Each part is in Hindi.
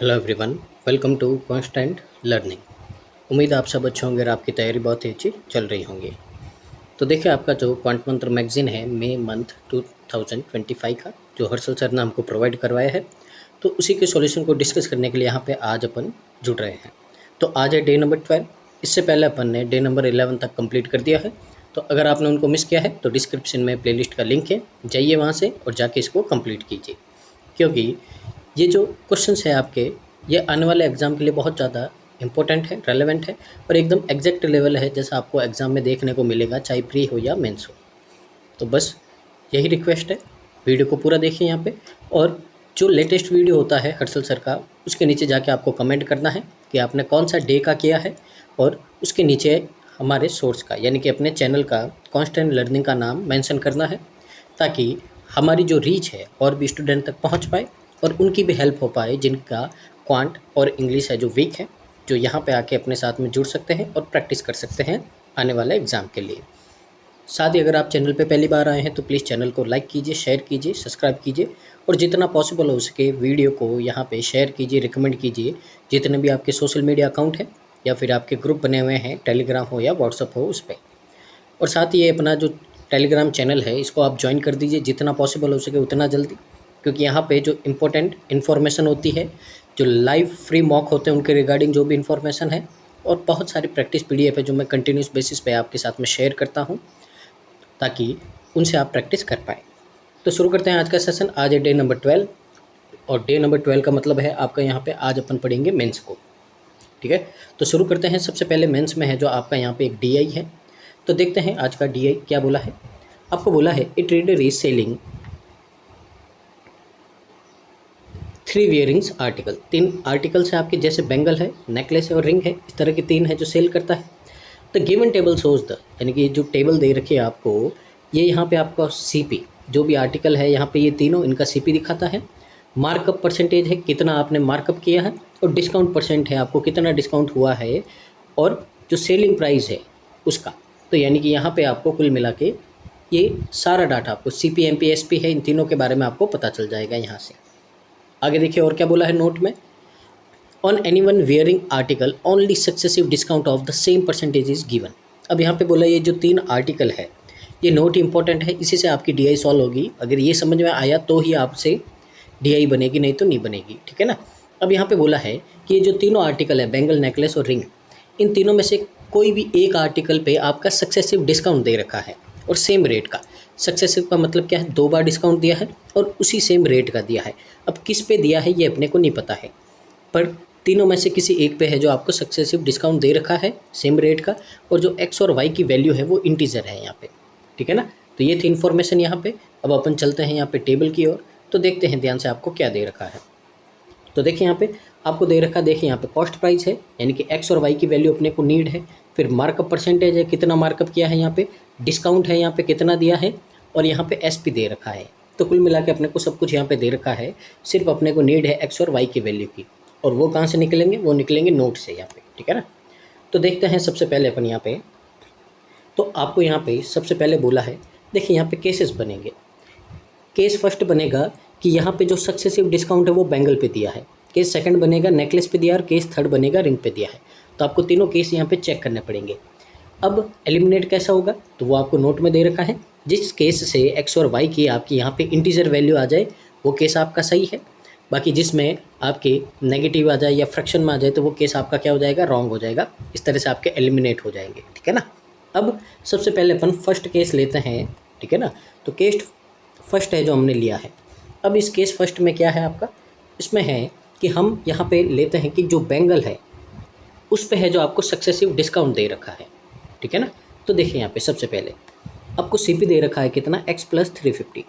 Hello everyone, welcome to constant learning. उम्मीद है आप सब अच्छे होंगे और आपकी तैयारी बहुत ही अच्छी चल रही होंगी। तो देखिए, आपका जो क्वांट मंत्र मैगजीन है मई मंथ 2025 का, जो हर्षल सर ने हमको प्रोवाइड करवाया है, तो उसी के सॉल्यूशन को डिस्कस करने के लिए यहाँ पे आज अपन जुड़ रहे हैं। तो आज है डे नंबर 12। इससे पहले अपन ने डे नंबर 11 तक कंप्लीट कर दिया है। तो अगर आपने उनको मिस किया है तो डिस्क्रिप्शन में प्लेलिस्ट का लिंक है, जाइए वहाँ से और जाके इसको कंप्लीट कीजिए, क्योंकि ये जो क्वेश्चंस है आपके, ये आने वाले एग्ज़ाम के लिए बहुत ज़्यादा इंपॉर्टेंट है, रेलेवेंट है और एकदम एग्जैक्ट लेवल है, जैसा आपको एग्ज़ाम में देखने को मिलेगा, चाहे प्री हो या मेंस हो। तो बस यही रिक्वेस्ट है, वीडियो को पूरा देखिए यहाँ पे। और जो लेटेस्ट वीडियो होता है हर्षल सर का, उसके नीचे जाके आपको कमेंट करना है कि आपने कौन सा डे का किया है, और उसके नीचे हमारे सोर्स का, यानी कि अपने चैनल का, कांस्टेंट लर्निंग का नाम मेंशन करना है, ताकि हमारी जो रीच है और भी स्टूडेंट तक पहुंच पाए और उनकी भी हेल्प हो पाए, जिनका क्वांट और इंग्लिश है जो वीक है, जो यहाँ पे आके अपने साथ में जुड़ सकते हैं और प्रैक्टिस कर सकते हैं आने वाले एग्ज़ाम के लिए। साथ ही अगर आप चैनल पे पहली बार आए हैं तो प्लीज़ चैनल को लाइक कीजिए, शेयर कीजिए, सब्सक्राइब कीजिए और जितना पॉसिबल हो सके वीडियो को यहाँ पे शेयर कीजिए, रिकमेंड कीजिए, जितने भी आपके सोशल मीडिया अकाउंट है या फिर आपके ग्रुप बने हुए हैं, टेलीग्राम हो या व्हाट्सअप हो, उस पर। और साथ ही ये अपना जो टेलीग्राम चैनल है, इसको आप ज्वाइन कर दीजिए जितना पॉसिबल हो सके उतना जल्दी, क्योंकि यहाँ पे जो इम्पोर्टेंट इन्फॉर्मेशन होती है, जो लाइव फ्री मॉक होते हैं उनके रिगार्डिंग जो भी इन्फॉर्मेशन है, और बहुत सारी प्रैक्टिस पीडीएफ है जो मैं कंटिन्यूस बेसिस पे आपके साथ में शेयर करता हूँ, ताकि उनसे आप प्रैक्टिस कर पाएँ। तो शुरू करते हैं आज का सेशन। आज है डे नंबर 12 और डे नंबर 12 का मतलब है आपका यहाँ पे आज अपन पढ़ेंगे मेंस को। ठीक है, तो शुरू करते हैं। सबसे पहले मेंस में है जो आपका यहाँ पे एक डीआई है। तो देखते हैं आज का डीआई क्या बोला है। आपको बोला है a trader is selling 3 earrings article. 3 articles है आपके, जैसे बैंगल है, नेकलेस है और रिंग है, इस तरह के 3 है जो सेल करता है। The given table shows the, यानी कि जो टेबल दे रखी है आपको, ये यहाँ पे आपका सीपी, जो भी आर्टिकल है यहाँ पे ये तीनों, इनका सीपी दिखाता है। मार्कअप परसेंटेज है, कितना आपने मार्कअप किया है, और डिस्काउंट परसेंट है, आपको कितना डिस्काउंट हुआ है, और जो सेलिंग प्राइस है उसका। तो यानी कि यहाँ पे आपको कुल मिला के ये सारा डाटा आपको सीपी, एमपी, एसपी है, इन तीनों के बारे में आपको पता चल जाएगा यहाँ से। आगे देखिए और क्या बोला है नोट में। On any one wearing article only successive discount of the same percentage is given. अब यहाँ पे बोला ये जो 3 आर्टिकल है, ये नोट इंपॉर्टेंट है, इसी से आपकी डीआई सॉल्व होगी। अगर ये समझ में आया तो ही आपसे डीआई बनेगी, नहीं तो नहीं बनेगी। ठीक है ना। अब यहाँ पे बोला है कि ये जो तीनों आर्टिकल है, बैंगल, नेकलेस और रिंग, इन तीनों में से कोई भी एक आर्टिकल पे आपका सक्सेसिव डिस्काउंट दे रखा है और सेम रेट का। सक्सेसिव का मतलब क्या है, 2 बार डिस्काउंट दिया है और उसी सेम रेट का दिया है। अब किस पे दिया है ये अपने को नहीं पता है, पर तीनों में से किसी एक पे है जो आपको सक्सेसिव डिस्काउंट दे रखा है सेम रेट का, और जो एक्स और वाई की वैल्यू है वो इंटीजर है यहाँ पे। ठीक है ना। तो ये थी इन्फॉर्मेशन यहाँ पे। अब अपन चलते हैं यहाँ पे टेबल की ओर, तो देखते हैं ध्यान से आपको क्या दे रखा है। तो देखिए यहाँ पे आपको दे रखा, देखिए यहाँ पे कॉस्ट प्राइस है, यानी कि एक्स और वाई की वैल्यू अपने को नीड है। फिर मार्कअप परसेंटेज है, कितना मार्कअप किया है यहाँ पे, डिस्काउंट है यहाँ पे कितना दिया है, और यहाँ पे एसपी दे रखा है। तो कुल मिला के अपने को सब कुछ यहाँ पे दे रखा है, सिर्फ अपने को नीड है एक्स और वाई की वैल्यू की, और वो कहाँ से निकलेंगे, वो निकलेंगे नोट से यहाँ पे। ठीक है ना। तो देखते हैं सबसे पहले अपन यहाँ पे, तो आपको यहाँ पे सबसे पहले बोला है, देखिए यहाँ पे केसेस बनेंगे। केस फर्स्ट बनेगा कि यहाँ पे जो सक्सेसिव डिस्काउंट है वो बैंगल पे दिया है, केस सेकंड बनेगा नेकलेस पे दिया, और केस थर्ड बनेगा रिंग पे दिया है। तो आपको तीनों केस यहाँ पे चेक करने पड़ेंगे। अब एलिमिनेट कैसा होगा, तो वो आपको नोट में दे रखा है। जिस केस से एक्स और वाई की आपकी यहाँ पे इंटीजर वैल्यू आ जाए वो केस आपका सही है, बाकी जिसमें आपके नेगेटिव आ जाए या फ्रैक्शन में आ जाए तो वो केस आपका क्या हो जाएगा, रॉन्ग हो जाएगा। इस तरह से आपके एलिमिनेट हो जाएंगे। ठीक है ना। अब सबसे पहले अपन फर्स्ट केस लेते हैं। ठीक है ना। तो केस फर्स्ट है जो हमने लिया है। अब इस केस फर्स्ट में क्या है आपका, इसमें है कि हम यहाँ पे लेते हैं कि जो बैंगल है उस पे है जो आपको सक्सेसिव डिस्काउंट दे रखा है। ठीक है ना। तो देखिए यहाँ पे सबसे पहले आपको सीपी दे रखा है कितना, x + 350।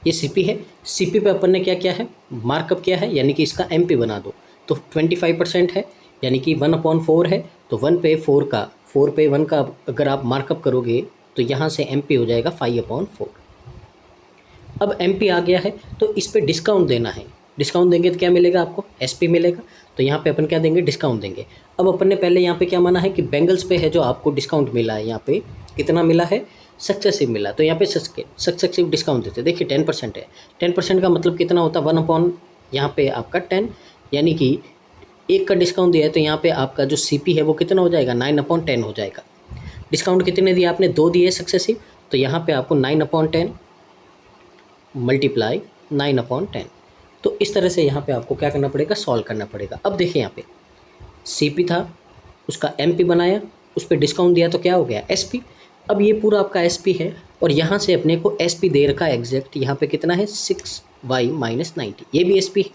ये सीपी है। सीपी पे अपन ने क्या किया है, मार्कअप किया है, यानी कि इसका एमपी बना दो। तो 25% है, यानी कि 1/4 है, तो 1 पे 4 का, 4 पे 1 का अगर आप मार्कअप करोगे तो यहाँ से एमपी हो जाएगा 5/4। अब एमपी आ गया है तो इस पे डिस्काउंट देना है। डिस्काउंट देंगे तो क्या मिलेगा आपको, एसपी मिलेगा। तो यहाँ पे अपन क्या देंगे, डिस्काउंट देंगे। अब अपन ने पहले यहाँ पे क्या माना है कि बैंगल्स पे है जो आपको डिस्काउंट मिला है यहाँ पे कितना मिला है, सक्सेसिव मिला। तो यहाँ पे सक्सेसिव डिस्काउंट देते हैं। देखिए 10% है, 10% का मतलब कितना होता है, 1/, यहाँ पे आपका 10, यानी कि 1 का डिस्काउंट दिया है तो यहाँ पे आपका जो CP है वो कितना हो जाएगा, 9/10 हो जाएगा। डिस्काउंट कितने दिए आपने, 2 दिए सक्सेसिव, तो यहाँ पे आपको 9/10 मल्टीप्लाई 9/10। तो इस तरह से यहाँ पे आपको क्या करना पड़ेगा, सॉल्व करना पड़ेगा। अब देखिए यहाँ पे CP था, उसका MP बनाया, उस पर डिस्काउंट दिया तो क्या हो गया, SP। अब ये पूरा आपका SP है और यहाँ से अपने को SP दे रखा है एग्जैक्ट, यहाँ पे कितना है 6y - 90, ये भी SP है।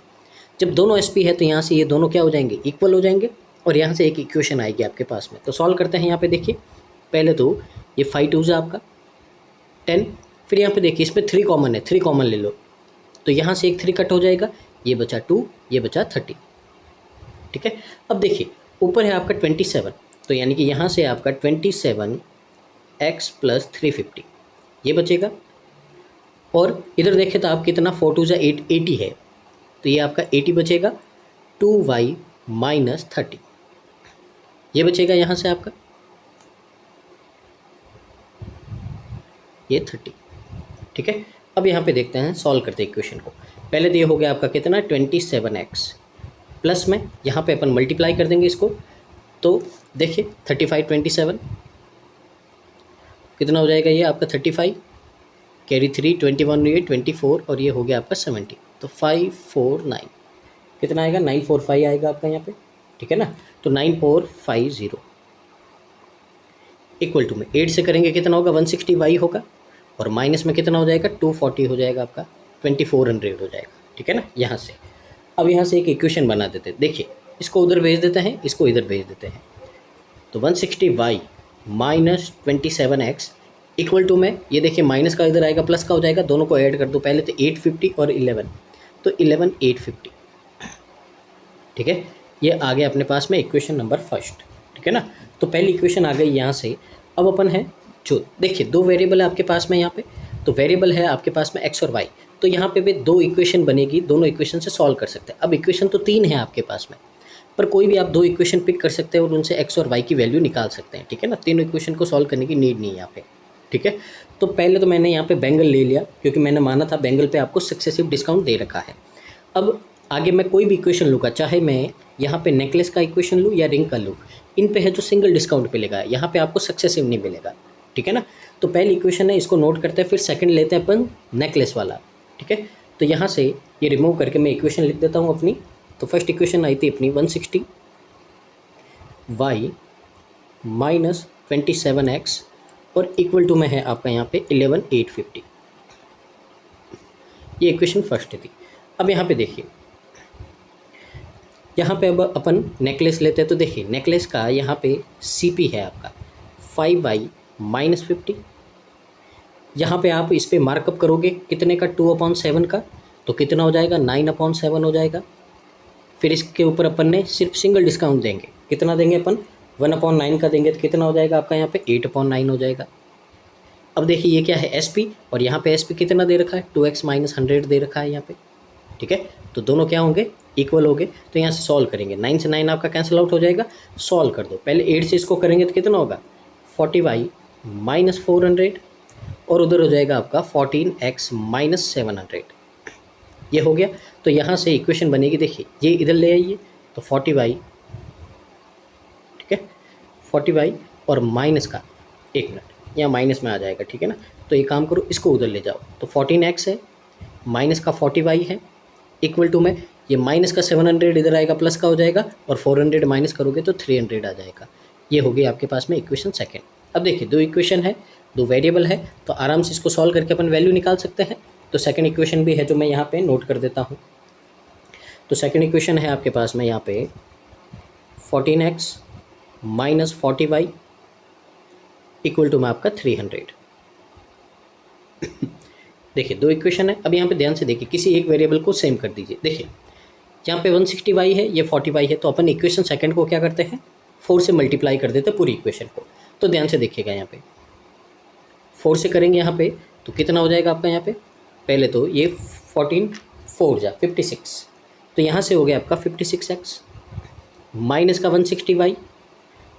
जब दोनों SP है तो यहाँ से ये दोनों क्या हो जाएंगे, इक्वल हो जाएंगे और यहाँ से एक इक्वेशन आएगी आपके पास में। तो सॉल्व करते हैं। यहाँ पे देखिए पहले तो ये 5 2 आपका 10, फिर यहाँ पे देखिए इसमें 3 कॉमन है, 3 कॉमन ले लो तो यहाँ से एक 3 कट हो जाएगा, ये बचा 2, ये बचा 30, ठीक है। अब देखिए ऊपर है आपका 27, तो यानी कि यहाँ से आपका 27x + 350 ये बचेगा। और इधर देखें तो आप कितना 4 2 8 80 है, तो ये आपका 80 बचेगा। 2y - 30 ये बचेगा यहाँ से आपका, ये 30, ठीक है। अब यहाँ पे देखते हैं, सॉल्व करते हैं इक्वेशन को। पहले तो ये हो गया आपका कितना 27x, प्लस में यहाँ पे अपन मल्टीप्लाई कर देंगे इसको, तो देखिए 35 27 कितना हो जाएगा, ये आपका 35 कैरी 3 21 ये 24 और ये हो गया आपका 70, तो 549 कितना आएगा, 945 आएगा आपका यहाँ पे, ठीक है ना। तो 9450 इक्वल टू में 8 से करेंगे कितना होगा, 160y होगा और माइनस में कितना हो जाएगा, 240 हो जाएगा आपका, 2400 हो जाएगा, ठीक है ना। यहाँ से अब यहाँ से एक इक्वेशन बना देते हैं। देखिए इसको उधर भेज देते हैं, इसको इधर भेज देते हैं। तो 160y - 27x इक्वल टू में ये देखिए माइनस का इधर आएगा, प्लस का हो जाएगा, दोनों को ऐड कर दो। पहले तो 850 और 11, तो 11 850, ठीक है। ये आ गया अपने पास में इक्वेशन नंबर फर्स्ट, ठीक है ना। तो पहली इक्वेशन आ गई यहाँ से। अब अपन है जो देखिए 2 वेरिएबल है आपके पास में यहाँ पे, तो वेरिएबल है आपके पास में x और y, तो यहाँ पे भी 2 इक्वेशन बनेगी, दोनों इक्वेशन से सॉल्व कर सकते हैं। अब इक्वेशन तो 3 है आपके पास में, पर कोई भी आप 2 इक्वेशन पिक कर सकते हैं और उनसे x और y की वैल्यू निकाल सकते हैं, ठीक है ना। तीनों इक्वेशन को सॉल्व करने की नीड नहीं है यहाँ पे, ठीक है। तो पहले तो मैंने यहाँ पे बेंगल ले लिया, क्योंकि मैंने माना था बेंगल पे आपको सक्सेसिव डिस्काउंट दे रखा है। अब आगे मैं कोई भी इक्वेशन लूँगा, चाहे मैं यहाँ पे नेकलेस का इक्वेशन लूँ या रिंग का लूँ, इन पे है जो सिंगल डिस्काउंट मिलेगा, यहाँ पे आपको सक्सेसिव नहीं मिलेगा, ठीक है ना। तो पहली इक्वेशन है, इसको नोट करते हैं, फिर सेकंड लेते हैं अपन नेकलेस वाला, ठीक है। तो यहाँ से ये रिमूव करके मैं इक्वेशन लिख देता हूँ अपनी। तो फर्स्ट इक्वेशन आई थी अपनी 160y - 27x और इक्वल टू में है आपका यहाँ पे 11 850, ये इक्वेशन फर्स्ट थी। अब यहाँ पे देखिए, यहाँ पे अब अपन नेकलेस लेते हैं। तो देखिए नेकलेस का यहाँ पे CP है आपका 5y - 50, यहाँ पे आप इस पर मार्कअप करोगे कितने का, 2/7 का, तो कितना हो जाएगा, 9/7 हो जाएगा। फिर इसके ऊपर अपन ने सिर्फ सिंगल डिस्काउंट देंगे, कितना देंगे अपन, 1/9 का देंगे, तो कितना हो जाएगा आपका यहाँ पे 8/9 हो जाएगा। अब देखिए ये क्या है, SP, और यहाँ पे SP कितना दे रखा है, 2x - 100 दे रखा है यहाँ पे, ठीक है। तो दोनों क्या होंगे, इक्वल हो गए। तो यहाँ से सॉल्व करेंगे, 9 से 9 आपका कैंसिल आउट हो जाएगा। सॉल्व कर दो, पहले 8 से इसको करेंगे तो कितना होगा, 40y - 400 और उधर हो जाएगा आपका 14x - 700, ये हो गया। तो यहाँ से इक्वेशन बनेगी, देखिए ये इधर ले आइए, तो 40y, ठीक है, 40y और माइनस का 1 मिनट यहाँ माइनस में आ जाएगा, ठीक है ना। तो ये काम करो, इसको उधर ले जाओ, तो 14x है, माइनस का 40y है, इक्वल टू में ये माइनस का 700 इधर आएगा, प्लस का हो जाएगा, और 400 माइनस करोगे तो 300 आ जाएगा। ये हो गई आपके पास में इक्वेशन सेकंड। अब देखिए 2 इक्वेशन है, 2 वेरिएबल है, तो आराम से इसको सॉल्व करके अपन वैल्यू निकाल सकते हैं। तो सेकंड इक्वेशन भी है जो मैं यहाँ पे नोट कर देता हूँ। तो सेकंड इक्वेशन है आपके पास में यहाँ पे 14x - 40y इक्वल टू में आपका 300। देखिए 2 इक्वेशन है। अब यहाँ पे ध्यान से देखिए, किसी एक वेरिएबल को सेम कर दीजिए। देखिए यहाँ पे 160y है, ये 40y है, तो अपन इक्वेशन सेकंड को क्या करते हैं, 4 से मल्टीप्लाई कर देते हैं पूरी इक्वेशन को। तो ध्यान से देखिएगा, यहाँ पे 4 से करेंगे यहाँ पे, तो कितना हो जाएगा आपका यहाँ पे, पहले तो ये 14 4 जा 56, तो यहाँ से हो गया आपका 56x माइनस का 160y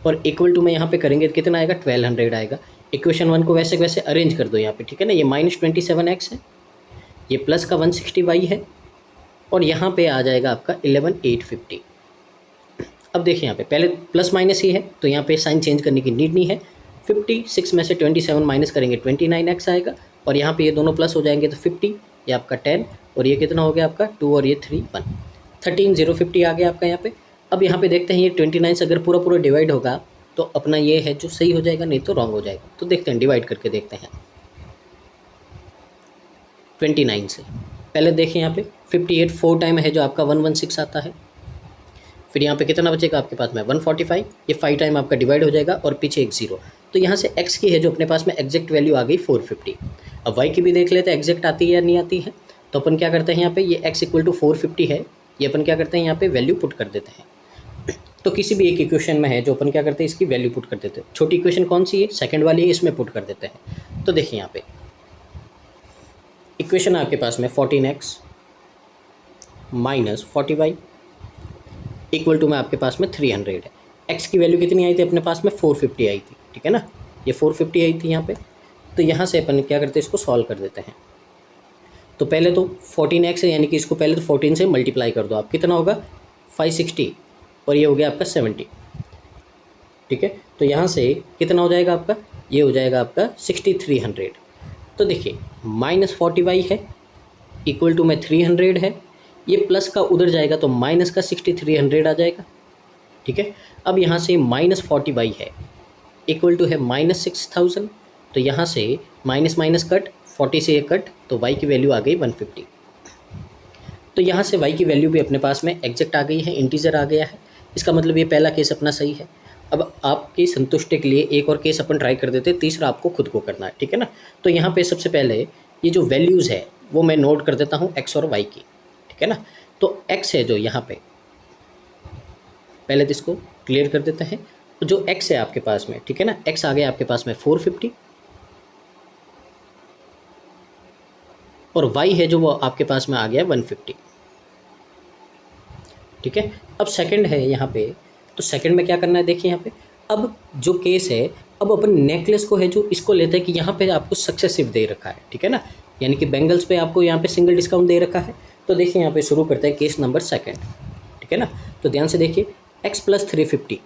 और इक्वल टू में यहाँ पे करेंगे तो कितना आएगा, 1200 आएगा। इक्वेशन 1 को वैसे के वैसे अरेंज कर दो यहाँ पे, ठीक है ना। ये -27x है, ये प्लस का 160y है, और यहाँ पे आ जाएगा आपका 11850। अब देखिए यहाँ पे पहले प्लस माइनस ही है तो यहाँ पे साइन चेंज करने की नीड नहीं है। 56 में से 27 माइनस करेंगे 29x आएगा, और यहाँ पे ये दोनों प्लस हो जाएंगे तो 50, ये आपका 10, और ये कितना हो गया आपका 2 और ये 3 1, 13050 आ गया आपका यहाँ पे। अब यहाँ पे देखते हैं ये 29 से अगर पूरा पूरा डिवाइड होगा तो अपना ये है जो सही हो जाएगा, नहीं तो रॉन्ग हो जाएगा। तो देखते हैं, डिवाइड करके देखते हैं 29 से। पहले देखें यहाँ पे 58 4 टाइम है जो आपका 116 आता है, फिर यहाँ पे कितना बचेगा आपके पास में 145, ये 5 टाइम आपका डिवाइड हो जाएगा और पीछे एक 0। तो यहाँ से x की है जो अपने पास में एग्जैक्ट वैल्यू आ गई 450। अब y की भी देख लेते हैं एग्जैक्ट आती है या नहीं आती है। तो अपन क्या करते हैं यहाँ पे, ये x = 450 है, ये अपन क्या करते हैं यहाँ पे वैल्यू पुट कर देते हैं। तो किसी भी एक इक्वेशन में है जो अपन क्या करते हैं इसकी वैल्यू पुट कर देते हैं। छोटी इक्वेशन कौन सी है, सेकंड वाली है, इसमें पुट कर देते हैं। तो देखिए यहाँ पे इक्वेशन आपके पास में 14x - 40y इक्वल टू में आपके पास में 300 है। x की वैल्यू कितनी आई थी अपने पास में 450 आई थी, ठीक है ना, ये 450 आई थी यहाँ पे। तो यहाँ से अपन क्या करते हैं इसको सॉल्व कर देते हैं। तो पहले तो 14x है, यानी कि इसको पहले तो 14 से मल्टीप्लाई कर दो आप, कितना होगा 560, और ये हो गया आपका 70, ठीक है। तो यहाँ से कितना हो जाएगा आपका, ये हो जाएगा आपका 6300। तो देखिए -40y है इक्वल टू में 300 है, ये प्लस का उधर जाएगा तो माइनस का 6300 आ जाएगा, ठीक है। अब यहाँ से -40y है इक्वल टू है -6000, तो यहाँ से माइनस माइनस कट, 40 से ये कट, तो y की वैल्यू आ गई 150। तो यहाँ से y की वैल्यू भी अपने पास में एग्जैक्ट आ गई है, इंटीजर आ गया है। इसका मतलब ये पहला केस अपना सही है। अब आपकी संतुष्टि के लिए एक और केस अपन ट्राई कर देते हैं, तीसरा आपको खुद को करना है, ठीक है ना। तो यहाँ पे सबसे पहले ये जो वैल्यूज़ है वो मैं नोट कर देता हूँ x और y की, ठीक है ना। तो x है जो यहाँ पे, पहले तो इसको क्लियर कर देते हैं। तो जो x है आपके पास में, ठीक है ना, x आ गया आपके पास में 450, और y है जो वो आपके पास में आ गया 150, ठीक है। अब सेकंड है यहाँ पे, तो सेकंड में क्या करना है देखिए यहाँ पे। अब जो केस है, अब अपन नेकलेस को है जो इसको लेते हैं कि यहाँ पे आपको सक्सेसिव दे रखा है, ठीक है ना, यानी कि बैंगल्स पे आपको यहाँ पे सिंगल डिस्काउंट दे रखा है। तो देखिए यहाँ पे शुरू करते हैं केस नंबर सेकंड, ठीक है ना। तो ध्यान से देखिए x + 350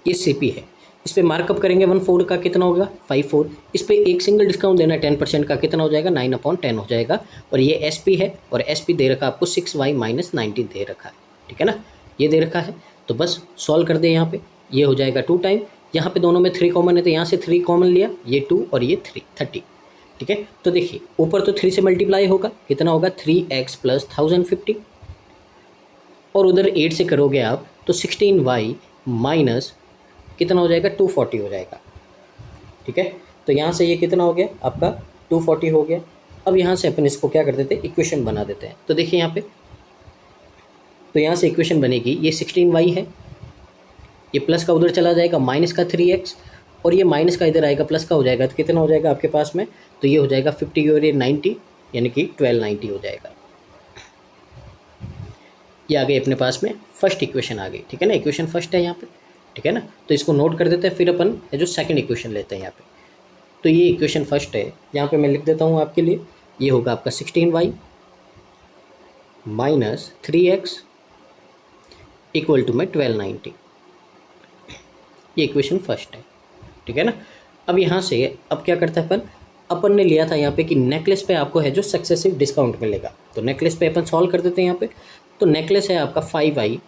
ये CP है, इस पर मार्कअप करेंगे 14 का कितना होगा 54, इस पर एक सिंगल डिस्काउंट देना 10% का कितना हो जाएगा 9/10 हो जाएगा, और ये SP है, और SP दे रखा आपको 6y - 90 दे रखा है, ठीक है ना, ये दे रखा है। तो बस सॉल्व कर दें यहाँ पे, ये हो जाएगा 2 टाइम, यहाँ पे दोनों में 3 कॉमन है तो यहाँ से 3 कॉमन लिया, ये 2 और ये 3 30, ठीक है। तो देखिए ऊपर तो 3 से मल्टीप्लाई होगा, कितना होगा 3x + 1050, और उधर 8 से करोगे आप तो 16y माइनस कितना हो जाएगा 240 हो जाएगा, ठीक है। तो यहाँ से ये कितना हो गया आपका 240 हो गया। अब यहाँ से अपन इसको क्या कर देते हैं इक्वेशन बना देते हैं। तो देखिए यहाँ पे, तो यहाँ से इक्वेशन बनेगी, ये 16y है, ये प्लस का उधर चला जाएगा माइनस का 3x, और ये माइनस का इधर आएगा प्लस का हो जाएगा, तो कितना हो जाएगा आपके पास में, तो ये हो जाएगा 50 और ये 90, यानी कि 1290 हो जाएगा। ये आ गई अपने पास में फर्स्ट इक्वेशन आ गई, ठीक है ना, इक्वेशन फर्स्ट है यहाँ पे, ठीक है ना। तो इसको नोट कर देते हैं, फिर अपन जो सेकंड इक्वेशन लेते हैं यहाँ पे। तो ये इक्वेशन फर्स्ट है, यहाँ पे मैं लिख देता हूँ आपके लिए, ये होगा आपका 16y - 3x इक्वल टू में 1290, ये इक्वेशन फर्स्ट है, ठीक है ना। अब यहाँ से अब क्या करता है अपन ने लिया था यहाँ पे कि नेकलेस पे आपको है जो सक्सेसिव डिस्काउंट मिलेगा, तो नेकलेस पे अपन सॉल्व कर देते हैं यहाँ पे। तो नेकलेस है आपका 5y -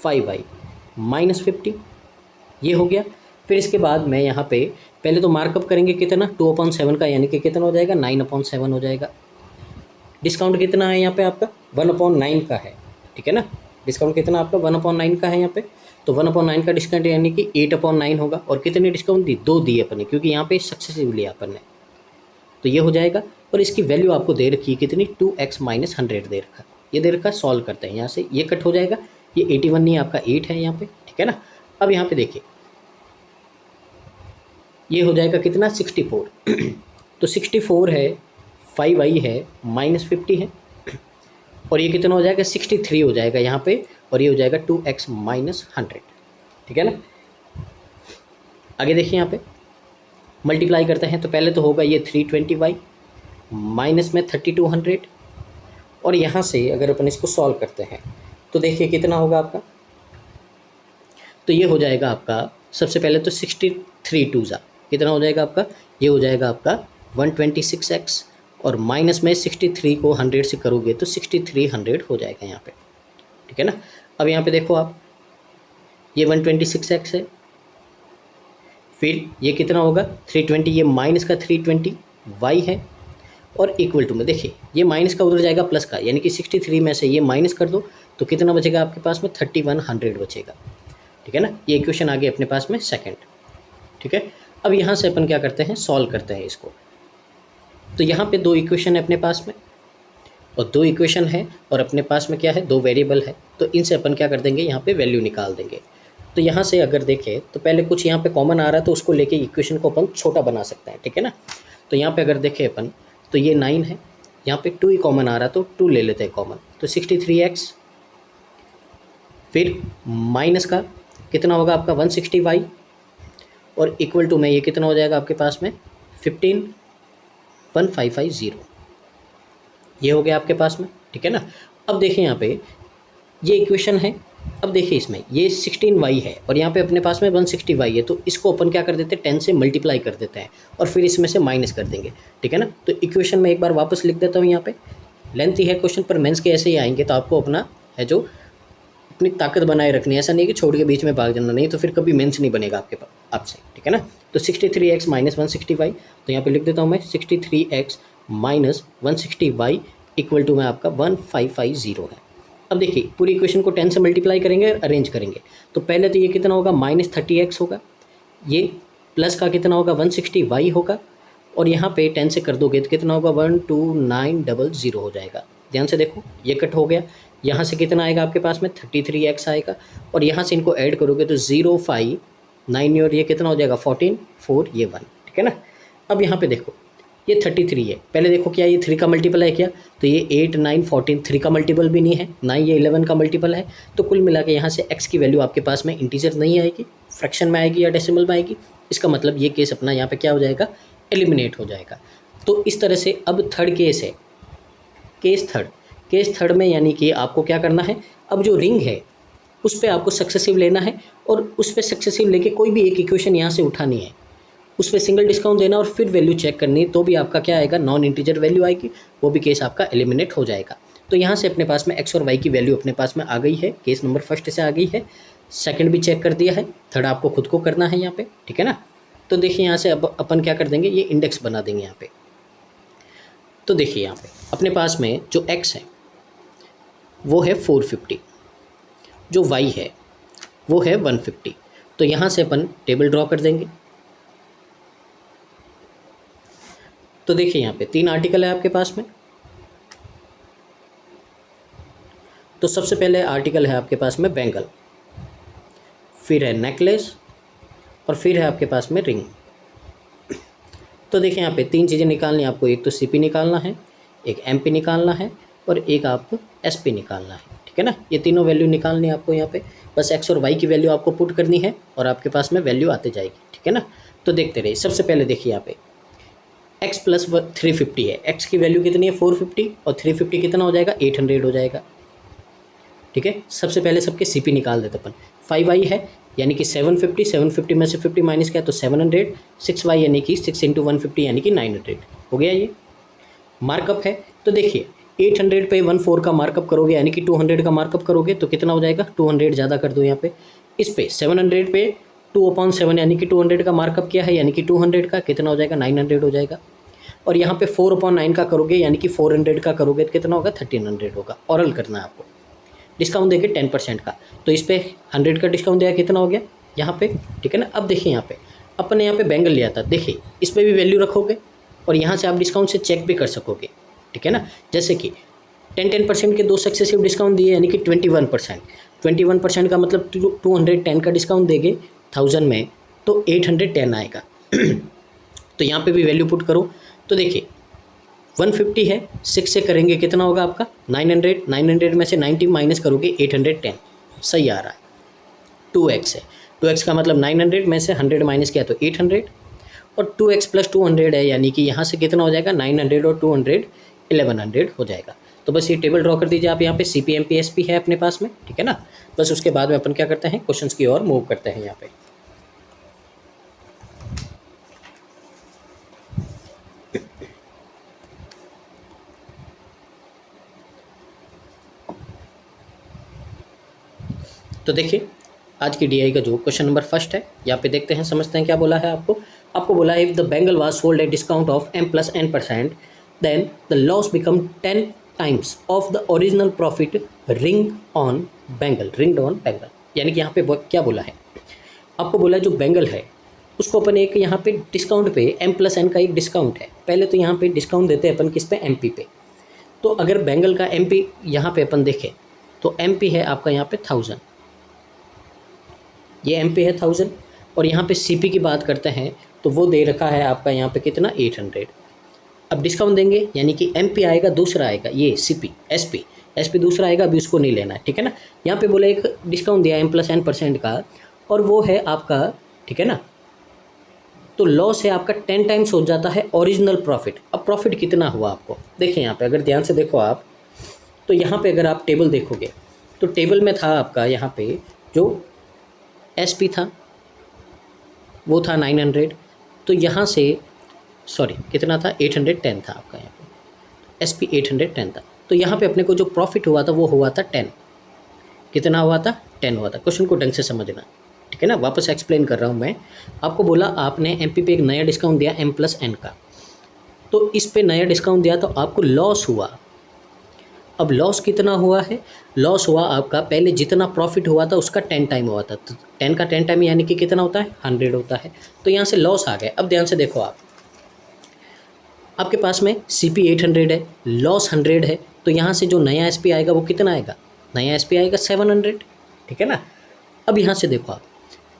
50, ये हो गया। फिर इसके बाद मैं यहाँ पे पहले तो मार्कअप करेंगे कितना 2/7 का, यानी कि कितना हो जाएगा 9/7 हो जाएगा। डिस्काउंट कितना है यहाँ पे आपका 1/9 का है, ठीक है ना, डिस्काउंट कितना आपका 1/9 का है यहाँ पे। तो 1/9 का डिस्काउंट यानी कि 8/9 होगा, और कितने डिस्काउंट दी 2 दिए अपन ने, क्योंकि यहाँ पे सक्सेसिव लिया अपन ने, तो ये हो जाएगा। और इसकी वैल्यू आपको दे रखी है कितनी 2x - 100 दे रखा, ये दे रखा। सॉल्व करते हैं यहाँ से, ये कट हो जाएगा, ये 81 नहीं आपका 8 है यहाँ पे, ठीक है ना। अब यहाँ पे देखिए ये हो जाएगा कितना 64 तो 64 है, 5y है, -50 है, और ये कितना हो जाएगा 63 हो जाएगा यहाँ पे, और ये हो जाएगा 2x माइनस 100, ठीक है ना। आगे देखिए यहाँ पे मल्टीप्लाई करते हैं तो पहले तो होगा ये 320y माइनस में 3200, और यहाँ से अगर अपन इसको सॉल्व करते हैं तो देखिए कितना होगा आपका, तो ये हो जाएगा आपका सबसे पहले तो 63 टू ज़ा कितना हो जाएगा आपका, ये हो जाएगा आपका 126x, और माइनस में 63 को 100 से करोगे तो 6300 हो जाएगा यहाँ पे, ठीक है ना। अब यहाँ पे देखो आप, ये 126x है, फिर ये कितना होगा 320, ये माइनस का 320y है, और इक्वल टू में देखिए ये माइनस का उधर जाएगा प्लस का, यानी कि 63 में से ये माइनस कर दो तो कितना बचेगा आपके पास में 3100 बचेगा, ठीक है ना। ये इक्वेशन आ गई अपने पास में सेकंड, ठीक है। अब यहाँ से अपन क्या करते हैं, सॉल्व करते हैं इसको। तो यहाँ पे दो इक्वेशन है अपने पास में, और दो इक्वेशन है और अपने पास में क्या है, दो वेरिएबल है, तो इनसे अपन क्या कर देंगे, यहाँ पे वैल्यू निकाल देंगे। तो यहाँ से अगर देखें तो पहले कुछ यहाँ पे कॉमन आ रहा है तो उसको लेके इक्वेशन को अपन छोटा बना सकते हैं, ठीक है ना। तो यहाँ पे अगर देखें अपन तो ये 9 है, यहाँ पे 2 ही कॉमन आ रहा तो 2 ले लेते हैं कॉमन, तो 63x, फिर माइनस का कितना होगा आपका 160y, और इक्वल टू में ये कितना हो जाएगा आपके पास में 15,1550, ये हो गया आपके पास में, ठीक है ना। अब देखिए यहाँ पे ये इक्वेशन है, अब देखिए इसमें ये 16y है और यहाँ पे अपने पास में 160y है, तो इसको अपन क्या कर देते हैं 10 से मल्टीप्लाई कर देते हैं और फिर इसमें से माइनस कर देंगे, ठीक है ना। तो इक्वेशन में एक बार वापस लिख देता हूँ, यहाँ पे लेंथी है क्वेश्चन पर मेंस के ऐसे ही आएंगे, तो आपको अपना है जो अपनी ताकत बनाए रखनी है, ऐसा नहीं कि छोड़ के बीच में भाग जाना, नहीं तो फिर कभी मेंस नहीं बनेगा आपके पास आपसे, ठीक है ना। तो 63x माइनस 160y, तो यहाँ पे लिख देता हूँ मैं 63x minus 160y equal to में आपका 1550 है। अब देखिए पूरी इक्वेशन को 10 से मल्टीप्लाई करेंगे और अरेंज करेंगे, तो पहले तो ये कितना होगा -30x होगा, ये प्लस का कितना होगा 160y होगा, और यहाँ पे 10 से कर दोगे तो कितना होगा 12900 हो जाएगा। ध्यान से देखो ये कट हो गया, यहाँ से कितना आएगा आपके पास में 33x आएगा, और यहाँ से इनको ऐड करोगे तो 059 और ये कितना हो जाएगा 14 4 ये 1, ठीक है ना। अब यहाँ पे देखो ये 33 है, पहले देखो क्या ये 3 का मल्टीपल है क्या, तो ये 8 9 14 3 का मल्टीपल भी नहीं है, ना ये 11 का मल्टीपल है, तो कुल मिला के यहाँ से x की वैल्यू आपके पास में इंटीजर नहीं आएगी, फ्रैक्शन में आएगी या डेसिमल में आएगी। इसका मतलब ये केस अपना यहाँ पे क्या हो जाएगा, एलिमिनेट हो जाएगा। तो इस तरह से अब थर्ड केस है, केस थर्ड में यानी कि आपको क्या करना है, अब जो रिंग है उस पर आपको सक्सेसिव लेना है, और उस पर सक्सेसिव लेके कोई भी एक इक्वेशन यहाँ से उठानी है, उस पर सिंगल डिस्काउंट देना और फिर वैल्यू चेक करनी, तो भी आपका क्या आएगा, नॉन इंटीजर वैल्यू आएगी, वो भी केस आपका एलिमिनेट हो जाएगा। तो यहाँ से अपने पास में x और y की वैल्यू अपने पास में आ गई है, केस नंबर फर्स्ट से आ गई है, सेकंड भी चेक कर दिया है, थर्ड आपको खुद को करना है यहाँ पे, ठीक है ना। तो देखिए यहाँ से अब अपन क्या कर देंगे, ये इंडेक्स बना देंगे यहाँ पे। तो देखिए यहाँ पे अपने पास में जो x है वो है 450, जो y है वो है 150, तो यहाँ से अपन टेबल ड्रॉ कर देंगे। तो देखिए यहाँ पे 3 आर्टिकल है आपके पास में, तो सबसे पहले आर्टिकल है आपके पास में बैंगल, फिर है नेकलेस, और फिर है आपके पास में रिंग। तो देखिए यहाँ पे 3 चीज़ें निकालनी है आपको, एक तो CP निकालना है, एक MP निकालना है, और एक आपको SP निकालना है, ठीक है ना। ये तीनों वैल्यू निकालनी है आपको, यहाँ पे बस x और y की वैल्यू आपको पुट करनी है और आपके पास में वैल्यू आते जाएगी, ठीक है ना। तो देखते रहिए, सबसे पहले देखिए यहाँ पे x प्लस 350 है, x की वैल्यू कितनी है 450, और 350 कितना हो जाएगा 800 हो जाएगा, ठीक है। सबसे पहले सबके CP निकाल देते अपन, 5y है यानी कि 750 में से 50 माइनस किया तो 700, 6y यानी कि 6 × 150 यानी कि 900 हो गया। ये मार्कअप है, तो देखिए 800 पे 14 का मार्कअप करोगे यानी कि 200 का मार्कअप करोगे तो कितना हो जाएगा, 200 ज़्यादा कर दो यहाँ पे, इस पे 700 पे 2/7 यानी कि 200 का मार्कअप किया है, यानी कि 200 का कितना हो जाएगा 900 हो जाएगा, और यहाँ पे 4/9 का करोगे यानी कि 400 का करोगे तो कितना होगा 1300 होगा। ऑरल करना है आपको, डिस्काउंट देंगे 10% का, तो इस पर 100 का डिस्काउंट दिया कितना हो गया यहाँ पे, ठीक है ना। अब देखिए यहाँ पे अपन ने यहाँ पे बैंगल लिया था, देखिए इस पर भी वैल्यू रखोगे और यहाँ से आप डिस्काउंट से चेक भी कर सकोगे, ठीक है ना। जैसे कि 10% के 2 सक्सेसिव डिस्काउंट दिए यानी कि 21% का मतलब 210 का डिस्काउंट देंगे 1000 में तो 810 आएगा। तो यहाँ पे भी वैल्यू पुट करो, तो देखिए 150 है, 6 से करेंगे कितना होगा आपका 900 में से 90 माइनस करोगे 810, सही आ रहा है, 2x है। 2x का मतलब 900 में से 100 माइनस किया तो 800, और 2x प्लस 200 है, यानी कि यहाँ से कितना हो जाएगा 900 और 200 1100 हो जाएगा। तो बस ये टेबल ड्रॉ कर दीजिए आप यहाँ पे, CP MP SP है अपने पास में, ठीक है ना। बस उसके बाद में अपन क्या करते हैं, क्वेश्चंस की ओर मूव करते हैं यहाँ पे। तो देखिए आज की DI का जो क्वेश्चन नंबर फर्स्ट है, यहाँ पे देखते हैं, समझते हैं क्या बोला है आपको बोला है, if the bangle was sold at discount of m+n%, then the loss become 10 times of the original profit ringed on bangle. यानी कि यहाँ पे क्या बोला है, आपको बोला है जो बेंगल है उसको अपन एक यहाँ पे डिस्काउंट पे m+n का एक डिस्काउंट है। पहले तो यहाँ पे डिस्काउंट देते हैं अपन किस पे, MP पे। तो अगर बेंगल का MP यहाँ पे अपन देखें तो MP है आपका यहाँ पे 1000, ये MP है 1000, और यहाँ पे CP की बात करते हैं तो वो दे रखा है आपका यहाँ पे कितना 800। अब डिस्काउंट देंगे यानी कि MP आएगा, दूसरा आएगा ये CP SP दूसरा आएगा, अभी उसको नहीं लेना है, ठीक है ना। यहाँ पे बोला एक डिस्काउंट दिया m+n% का, और वो है आपका, ठीक है ना। तो लॉस है आपका 10 टाइम्स हो जाता है ओरिजिनल प्रॉफिट। अब प्रॉफिट कितना हुआ आपको देखिए यहाँ पे, अगर ध्यान से देखो आप, तो यहाँ पे अगर आप टेबल देखोगे तो टेबल में था आपका यहाँ पे जो SP था वो था 900, तो यहाँ से सॉरी कितना था 810 था आपका यहाँ पे, SP 810 था। तो यहाँ पे अपने को जो प्रॉफिट हुआ था वो हुआ था 10, कितना हुआ था 10 हुआ था। क्वेश्चन को ढंग से समझना, ठीक है ना। वापस एक्सप्लेन कर रहा हूँ मैं आपको, बोला आपने MP पे एक नया डिस्काउंट दिया m+n का, तो इस पे नया डिस्काउंट दिया तो आपको लॉस हुआ। अब लॉस कितना हुआ है, लॉस हुआ आपका पहले जितना प्रॉफिट हुआ था उसका 10 टाइम हुआ था, तो 10 का 10 टाइम यानी कि कितना होता है 100 होता है। तो यहाँ से लॉस आ गया। अब ध्यान से देखो आप, आपके पास में CP 800 है, लॉस 100 है, तो यहाँ से जो नया SP आएगा वो कितना आएगा, नया SP आएगा 700, ठीक है ना। अब यहाँ से देखो आप,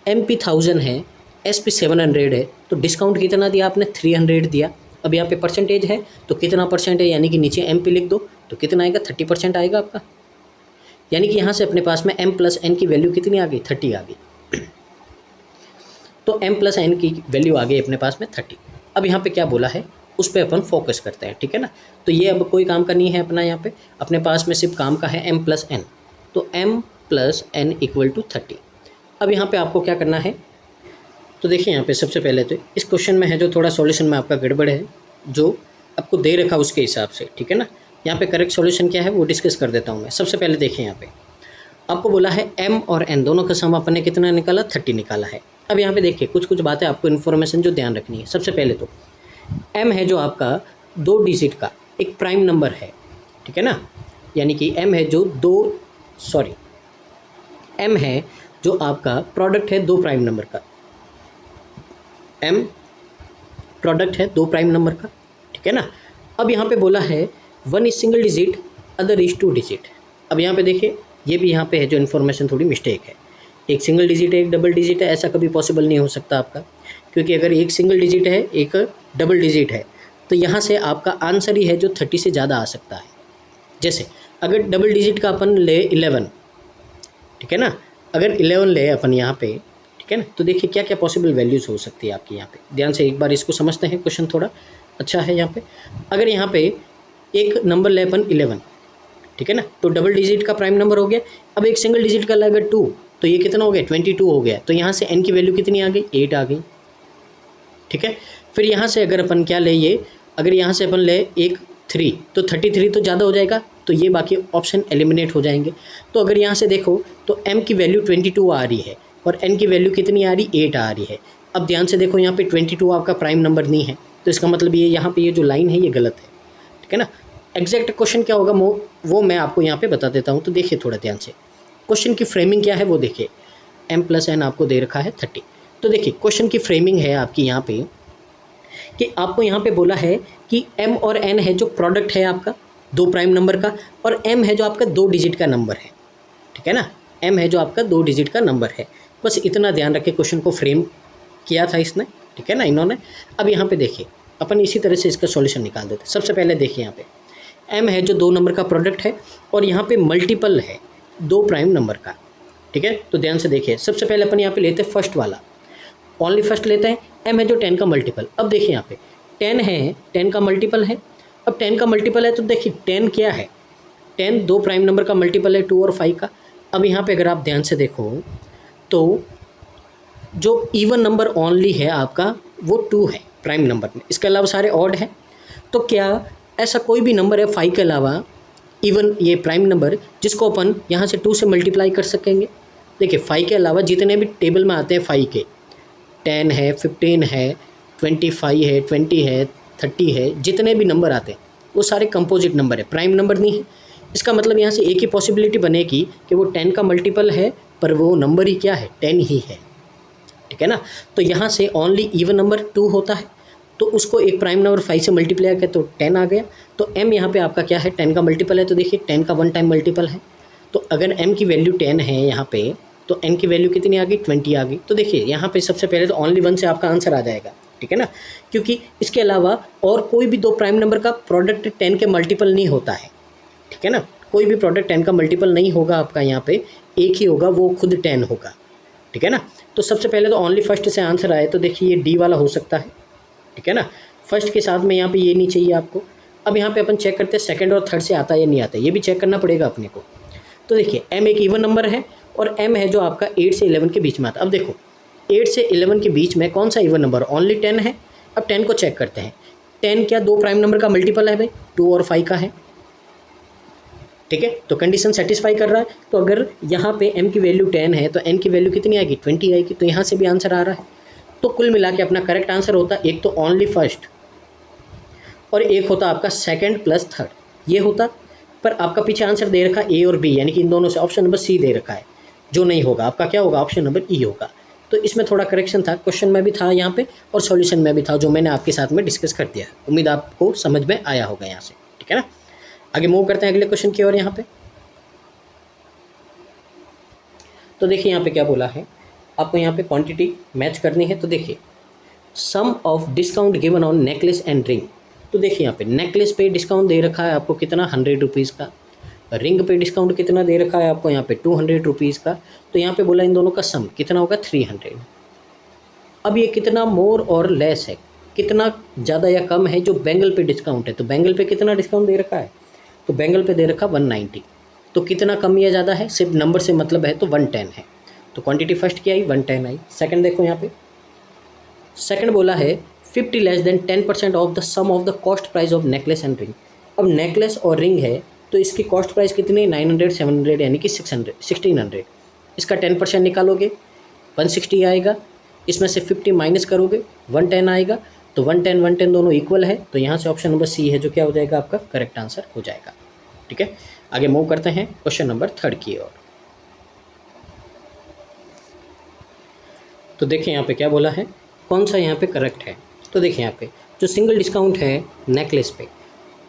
MP 1000 है, SP 700 है, तो डिस्काउंट कितना दिया आपने 300 दिया। अब यहाँ पे परसेंटेज है तो कितना परसेंट है, यानी कि नीचे MP लिख दो तो कितना आएगा 30% आएगा आपका। यानी कि यहाँ से अपने पास में m+n की वैल्यू कितनी आ गई 30 आ गई। तो m+n की वैल्यू आ गई अपने पास में 30। अब यहाँ पे क्या बोला है उस पर अपन फोकस करते हैं, ठीक है ना। तो ये अब कोई काम का नहीं है अपना, यहाँ पे अपने पास में सिर्फ काम का है m+n, तो m+n = 30। अब यहाँ पे आपको क्या करना है, तो देखिए यहाँ पे सबसे पहले तो इस क्वेश्चन में है जो थोड़ा सॉल्यूशन में आपका गड़बड़ है, जो आपको दे रखा उसके हिसाब से, ठीक है ना। यहाँ पे करेक्ट सॉल्यूशन क्या है वो डिस्कस कर देता हूँ मैं। सबसे पहले देखिए यहाँ पे आपको बोला है m और n दोनों का सम अपन ने कितना निकाला 30 निकाला है। अब यहाँ पे देखिए कुछ बातें आपको इन्फॉर्मेशन जो ध्यान रखनी है। सबसे पहले तो m है जो आपका 2 डिजिट का एक प्राइम नंबर है, ठीक है ना। यानी कि m है जो m है जो आपका प्रोडक्ट है 2 प्राइम नंबर का, m प्रोडक्ट है 2 प्राइम नंबर का, ठीक है ना। अब यहाँ पे बोला है 1 is single digit other is 2 digit. अब यहाँ पे देखिए ये भी यहाँ पे है जो इन्फॉर्मेशन थोड़ी मिस्टेक है, एक सिंगल डिजिट है एक डबल डिजिट है, ऐसा कभी पॉसिबल नहीं हो सकता आपका, क्योंकि अगर एक सिंगल डिजिट है एक डबल डिजिट है तो यहाँ से आपका आंसर ही है जो 30 से ज़्यादा आ सकता है। जैसे अगर डबल डिजिट का अपन ले 11, ठीक है ना, अगर 11 ले अपन यहाँ पे, ठीक है ना, तो देखिए क्या क्या पॉसिबल वैल्यूज़ हो सकती है आपकी। यहाँ पे ध्यान से एक बार इसको समझते हैं, क्वेश्चन थोड़ा अच्छा है। यहाँ पे अगर यहाँ पे एक नंबर ले अपन 11, ठीक है ना, तो डबल डिजिट का प्राइम नंबर हो गया। अब एक सिंगल डिजिट का लगा 2, तो ये कितना हो गया 22 हो गया। तो यहाँ से n की वैल्यू कितनी आ गई 8 आ गई, ठीक है। फिर यहाँ से अगर अपन क्या ले, ये अगर यहाँ से अपन ले एक 3, तो 33 तो ज़्यादा हो जाएगा, तो ये बाकी ऑप्शन एलिमिनेट हो जाएंगे। तो अगर यहाँ से देखो तो m की वैल्यू 22 आ रही है और n की वैल्यू कितनी आ रही 8 आ रही है। अब ध्यान से देखो यहाँ पे 22 आपका प्राइम नंबर नहीं है, तो इसका मतलब ये यहाँ पे ये जो लाइन है ये गलत है, ठीक है ना। एग्जैक्ट क्वेश्चन क्या होगा वो मैं आपको यहाँ पे बता देता हूँ। तो देखिए थोड़ा ध्यान से, क्वेश्चन की फ्रेमिंग क्या है वो देखिए, m+n आपको दे रखा है 30। तो देखिए क्वेश्चन की फ्रेमिंग है आपकी यहाँ पे कि आपको यहाँ पे बोला है कि m और n है जो प्रोडक्ट है आपका 2 प्राइम नंबर का, और m है जो आपका 2 डिजिट का नंबर है, ठीक है ना, m है जो आपका 2 डिजिट का नंबर है। बस इतना ध्यान रख के क्वेश्चन को फ्रेम किया था इसने, ठीक है ना, इन्होंने। अब यहाँ पे देखिए अपन इसी तरह से इसका सॉल्यूशन निकाल देते हैं। सबसे पहले देखिए यहाँ पे m है जो 2 नंबर का प्रोडक्ट है और यहाँ पे मल्टीपल है 2 प्राइम नंबर का, ठीक है। तो ध्यान से देखिए, सबसे पहले अपन यहाँ पे लेते हैं फर्स्ट वाला, ओनली फर्स्ट लेते हैं। m है जो 10 का मल्टीपल। अब देखिए यहाँ पे 10 है, 10 का मल्टीपल है। अब 10 का मल्टीपल है तो देखिए 10 क्या है, 10 दो प्राइम नंबर का मल्टीपल है, 2 और 5 का। अब यहाँ पे अगर आप ध्यान से देखो तो जो इवन नंबर ओनली है आपका वो 2 है प्राइम नंबर में, इसके अलावा सारे ऑड हैं। तो क्या ऐसा कोई भी नंबर है 5 के अलावा इवन ये प्राइम नंबर जिसको अपन यहाँ से 2 से मल्टीप्लाई कर सकेंगे? देखिए 5 के अलावा जितने भी टेबल में आते हैं 5 के, 10 है, 15 है, 25 है, 20 है, 30 है, जितने भी नंबर आते हैं वो सारे कंपोजिट नंबर है, प्राइम नंबर नहीं है। इसका मतलब यहाँ से एक ही पॉसिबिलिटी बनेगी कि वो 10 का मल्टीपल है पर वो नंबर ही क्या है, 10 ही है, ठीक है ना। तो यहाँ से ओनली इवन नंबर 2 होता है, तो उसको एक प्राइम नंबर 5 से मल्टीप्लाई किया तो 10 आ गया। तो m यहाँ पे आपका क्या है, 10 का मल्टीपल है। तो देखिए 10 का 1 टाइम मल्टीपल है, तो अगर m की वैल्यू 10 है यहाँ पे तो n की वैल्यू कितनी आ गई, 20 आ गई। तो देखिए यहाँ पे सबसे पहले तो ओनली 1 से आपका आंसर आ जाएगा, ठीक है ना, क्योंकि इसके अलावा और कोई भी दो प्राइम नंबर का प्रोडक्ट 10 के मल्टीपल नहीं होता है, ठीक है ना। कोई भी प्रोडक्ट 10 का मल्टीपल नहीं होगा आपका, यहाँ पे एक ही होगा, वो खुद 10 होगा, ठीक है ना। तो सबसे पहले तो ओनली फर्स्ट से आंसर आए, तो देखिए ये डी वाला हो सकता है, ठीक है ना। फर्स्ट के साथ में यहाँ पे ये नहीं चाहिए आपको। अब यहाँ पे अपन चेक करते हैं सेकंड और थर्ड से आता है या नहीं आता, ये भी चेक करना पड़ेगा अपने को। तो देखिए m एक इवन नंबर है और m है जो आपका 8 से 11 के बीच में आता है। अब देखो 8 से 11 के बीच में कौन सा इवन नंबर, ओनली 10 है। अब 10 को चेक करते हैं, 10 क्या दो प्राइम नंबर का मल्टीपल है भाई, 2 और 5 का है, ठीक है। तो कंडीशन सेटिस्फाई कर रहा है। तो अगर यहाँ पे m की वैल्यू 10 है तो n की वैल्यू कितनी आएगी, 20 आएगी। तो यहाँ से भी आंसर आ रहा है। तो कुल मिला के अपना करेक्ट आंसर होता है एक तो ओनली फर्स्ट और एक होता आपका सेकंड प्लस थर्ड, ये होता। पर आपका पीछे आंसर दे रखा ए और बी, यानी कि इन दोनों से ऑप्शन नंबर सी दे रखा है, जो नहीं होगा आपका क्या होगा, ऑप्शन नंबर ई होगा। तो इसमें थोड़ा करेक्शन था, क्वेश्चन में भी था यहाँ पे और सॉल्यूशन में भी था, जो मैंने आपके साथ में डिस्कस कर दिया। उम्मीद आपको समझ में आया होगा यहाँ से, ठीक है ना। आगे मूव करते हैं अगले क्वेश्चन की ओर। यहाँ पे तो देखिए यहाँ पे क्या बोला है, आपको यहाँ पे क्वांटिटी मैच करनी है। तो देखिए sum of discount given on necklace and ring. तो देखिए यहाँ पे नेकलेस पे डिस्काउंट दे रखा है आपको कितना, 100 रुपीज़ का। रिंग पे डिस्काउंट कितना दे रखा है आपको यहाँ पे, 200 रुपीज़ का। तो यहाँ पे बोला इन दोनों का सम कितना होगा, 300। अब ये कितना मोर और लेस है, कितना ज़्यादा या कम है जो बैंगल पे डिस्काउंट है। तो बैंगल पे कितना डिस्काउंट दे रखा है, तो बैंगल पे दे रखा 190। तो कितना कम या ज़्यादा है, सिर्फ नंबर से मतलब है, तो 110 है। तो क्वांटिटी फर्स्ट की आई, 110 आई। सेकंड देखो यहाँ पे, सेकंड बोला है 50 less than 10% of the sum of the cost price of necklace and ring. अब नेकलेस और रिंग है तो इसकी कॉस्ट प्राइस कितनी, 900 700 यानी कि 600 1600। इसका 10% निकालोगे 160 आएगा, इसमें से 50 माइनस करोगे 110 आएगा। तो 110 110 दोनों इक्वल है, तो यहाँ से ऑप्शन नंबर सी है जो क्या हो जाएगा आपका करेक्ट आंसर हो जाएगा, ठीक है। आगे मूव करते हैं क्वेश्चन नंबर 3 की ओर। तो देखिए यहाँ पे क्या बोला है, कौन सा यहाँ पे करेक्ट है। तो देखिए यहाँ पे जो सिंगल डिस्काउंट है नेकलेस पे,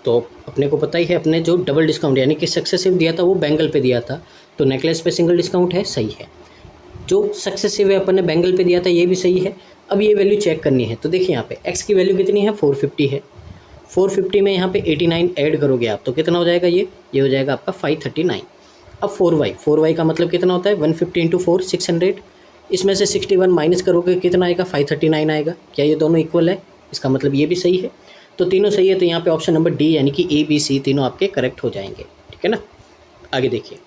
तो अपने को पता ही है, अपने जो डबल डिस्काउंट यानी कि सक्सेसिव दिया था वो बैंगल पे दिया था, तो नेकलेस पे सिंगल डिस्काउंट है, सही है। जो सक्सेसिव है अपन ने बैंगल पे दिया था ये भी सही है। अब ये वैल्यू चेक करनी है। तो देखिए यहाँ पे x की वैल्यू कितनी है, 450 है। 450 में यहाँ पे 89 ऐड करोगे आप तो कितना हो जाएगा, ये हो जाएगा आपका 539। अब 4y का मतलब कितना होता है, 150 इंटू 4 600। इसमें से 61 माइनस करोगे कितना आएगा, 539 आएगा। क्या ये दोनों इक्वल है, इसका मतलब ये भी सही है। तो तीनों सही है, तो यहाँ पे ऑप्शन नंबर डी यानी कि ए बी सी तीनों आपके करेक्ट हो जाएंगे, ठीक है ना। आगे देखिए,